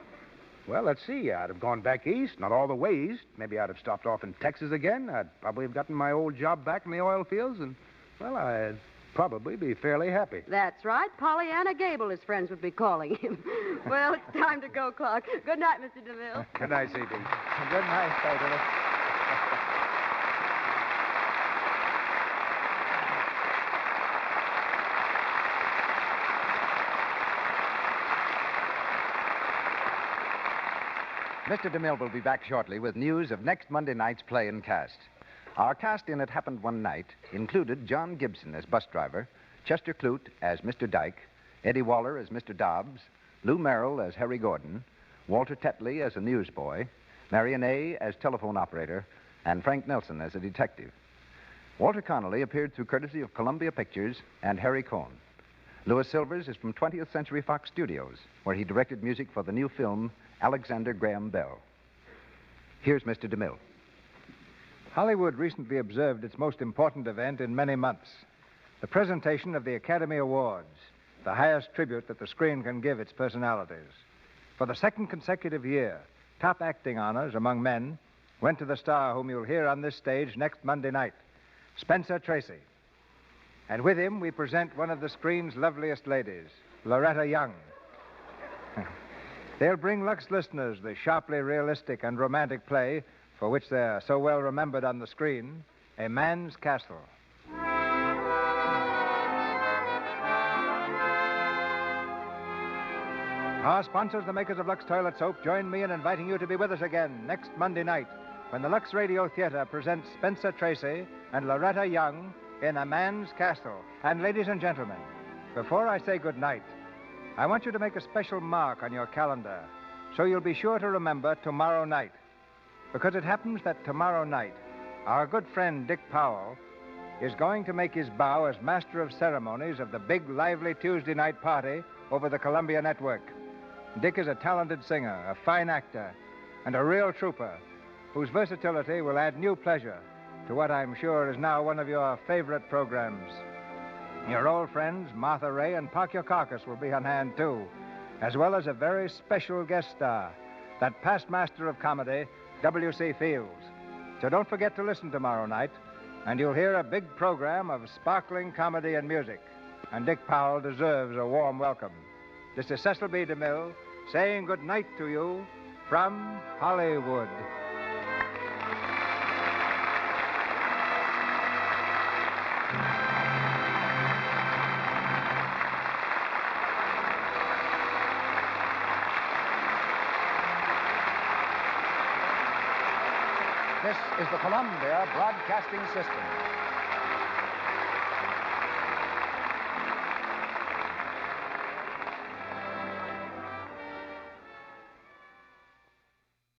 Well, let's see. I'd have gone back east, not all the way east. Maybe I'd have stopped off in Texas again. I'd probably have gotten my old job back in the oil fields, and, well, I'd probably be fairly happy. That's right. Pollyanna Gable, his friends would be calling him. Well, it's time to go, Clark. Good night, Mr. DeMille. Good night, C.B. Good night, Fatalist. Mr. DeMille will be back shortly with news of next Monday night's play and cast. Our cast in It Happened One Night included John Gibson as bus driver, Chester Clute as Mr. Dyke, Eddie Waller as Mr. Dobbs, Lou Merrill as Harry Gordon, Walter Tetley as a newsboy, Marion A. as telephone operator, and Frank Nelson as a detective. Walter Connolly appeared through courtesy of Columbia Pictures and Harry Cohn. Louis Silvers is from 20th Century Fox Studios, where he directed music for the new film Alexander Graham Bell. Here's Mr. DeMille. Hollywood recently observed its most important event in many months, the presentation of the Academy Awards, the highest tribute that the screen can give its personalities. For the second consecutive year, top acting honors among men went to the star whom you'll hear on this stage next Monday night, Spencer Tracy. And with him, we present one of the screen's loveliest ladies, Loretta Young. They'll bring Lux listeners the sharply realistic and romantic play for which they're so well remembered on the screen, A Man's Castle. Our sponsors, the makers of Lux Toilet Soap, join me in inviting you to be with us again next Monday night when the Lux Radio Theater presents Spencer Tracy and Loretta Young in A Man's Castle. And ladies and gentlemen, before I say good night, I want you to make a special mark on your calendar so you'll be sure to remember tomorrow night. Because it happens that tomorrow night, our good friend Dick Powell is going to make his bow as master of ceremonies of the big, lively Tuesday night party over the Columbia Network. Dick is a talented singer, a fine actor, and a real trooper whose versatility will add new pleasure to what I'm sure is now one of your favorite programs. Your old friends, Martha Ray and Park Your Carcass, will be on hand, too, as well as a very special guest star, that past master of comedy, W.C. Fields. So don't forget to listen tomorrow night, and you'll hear a big program of sparkling comedy and music. And Dick Powell deserves a warm welcome. This is Cecil B. DeMille saying good night to you from Hollywood. This is the Columbia Broadcasting System.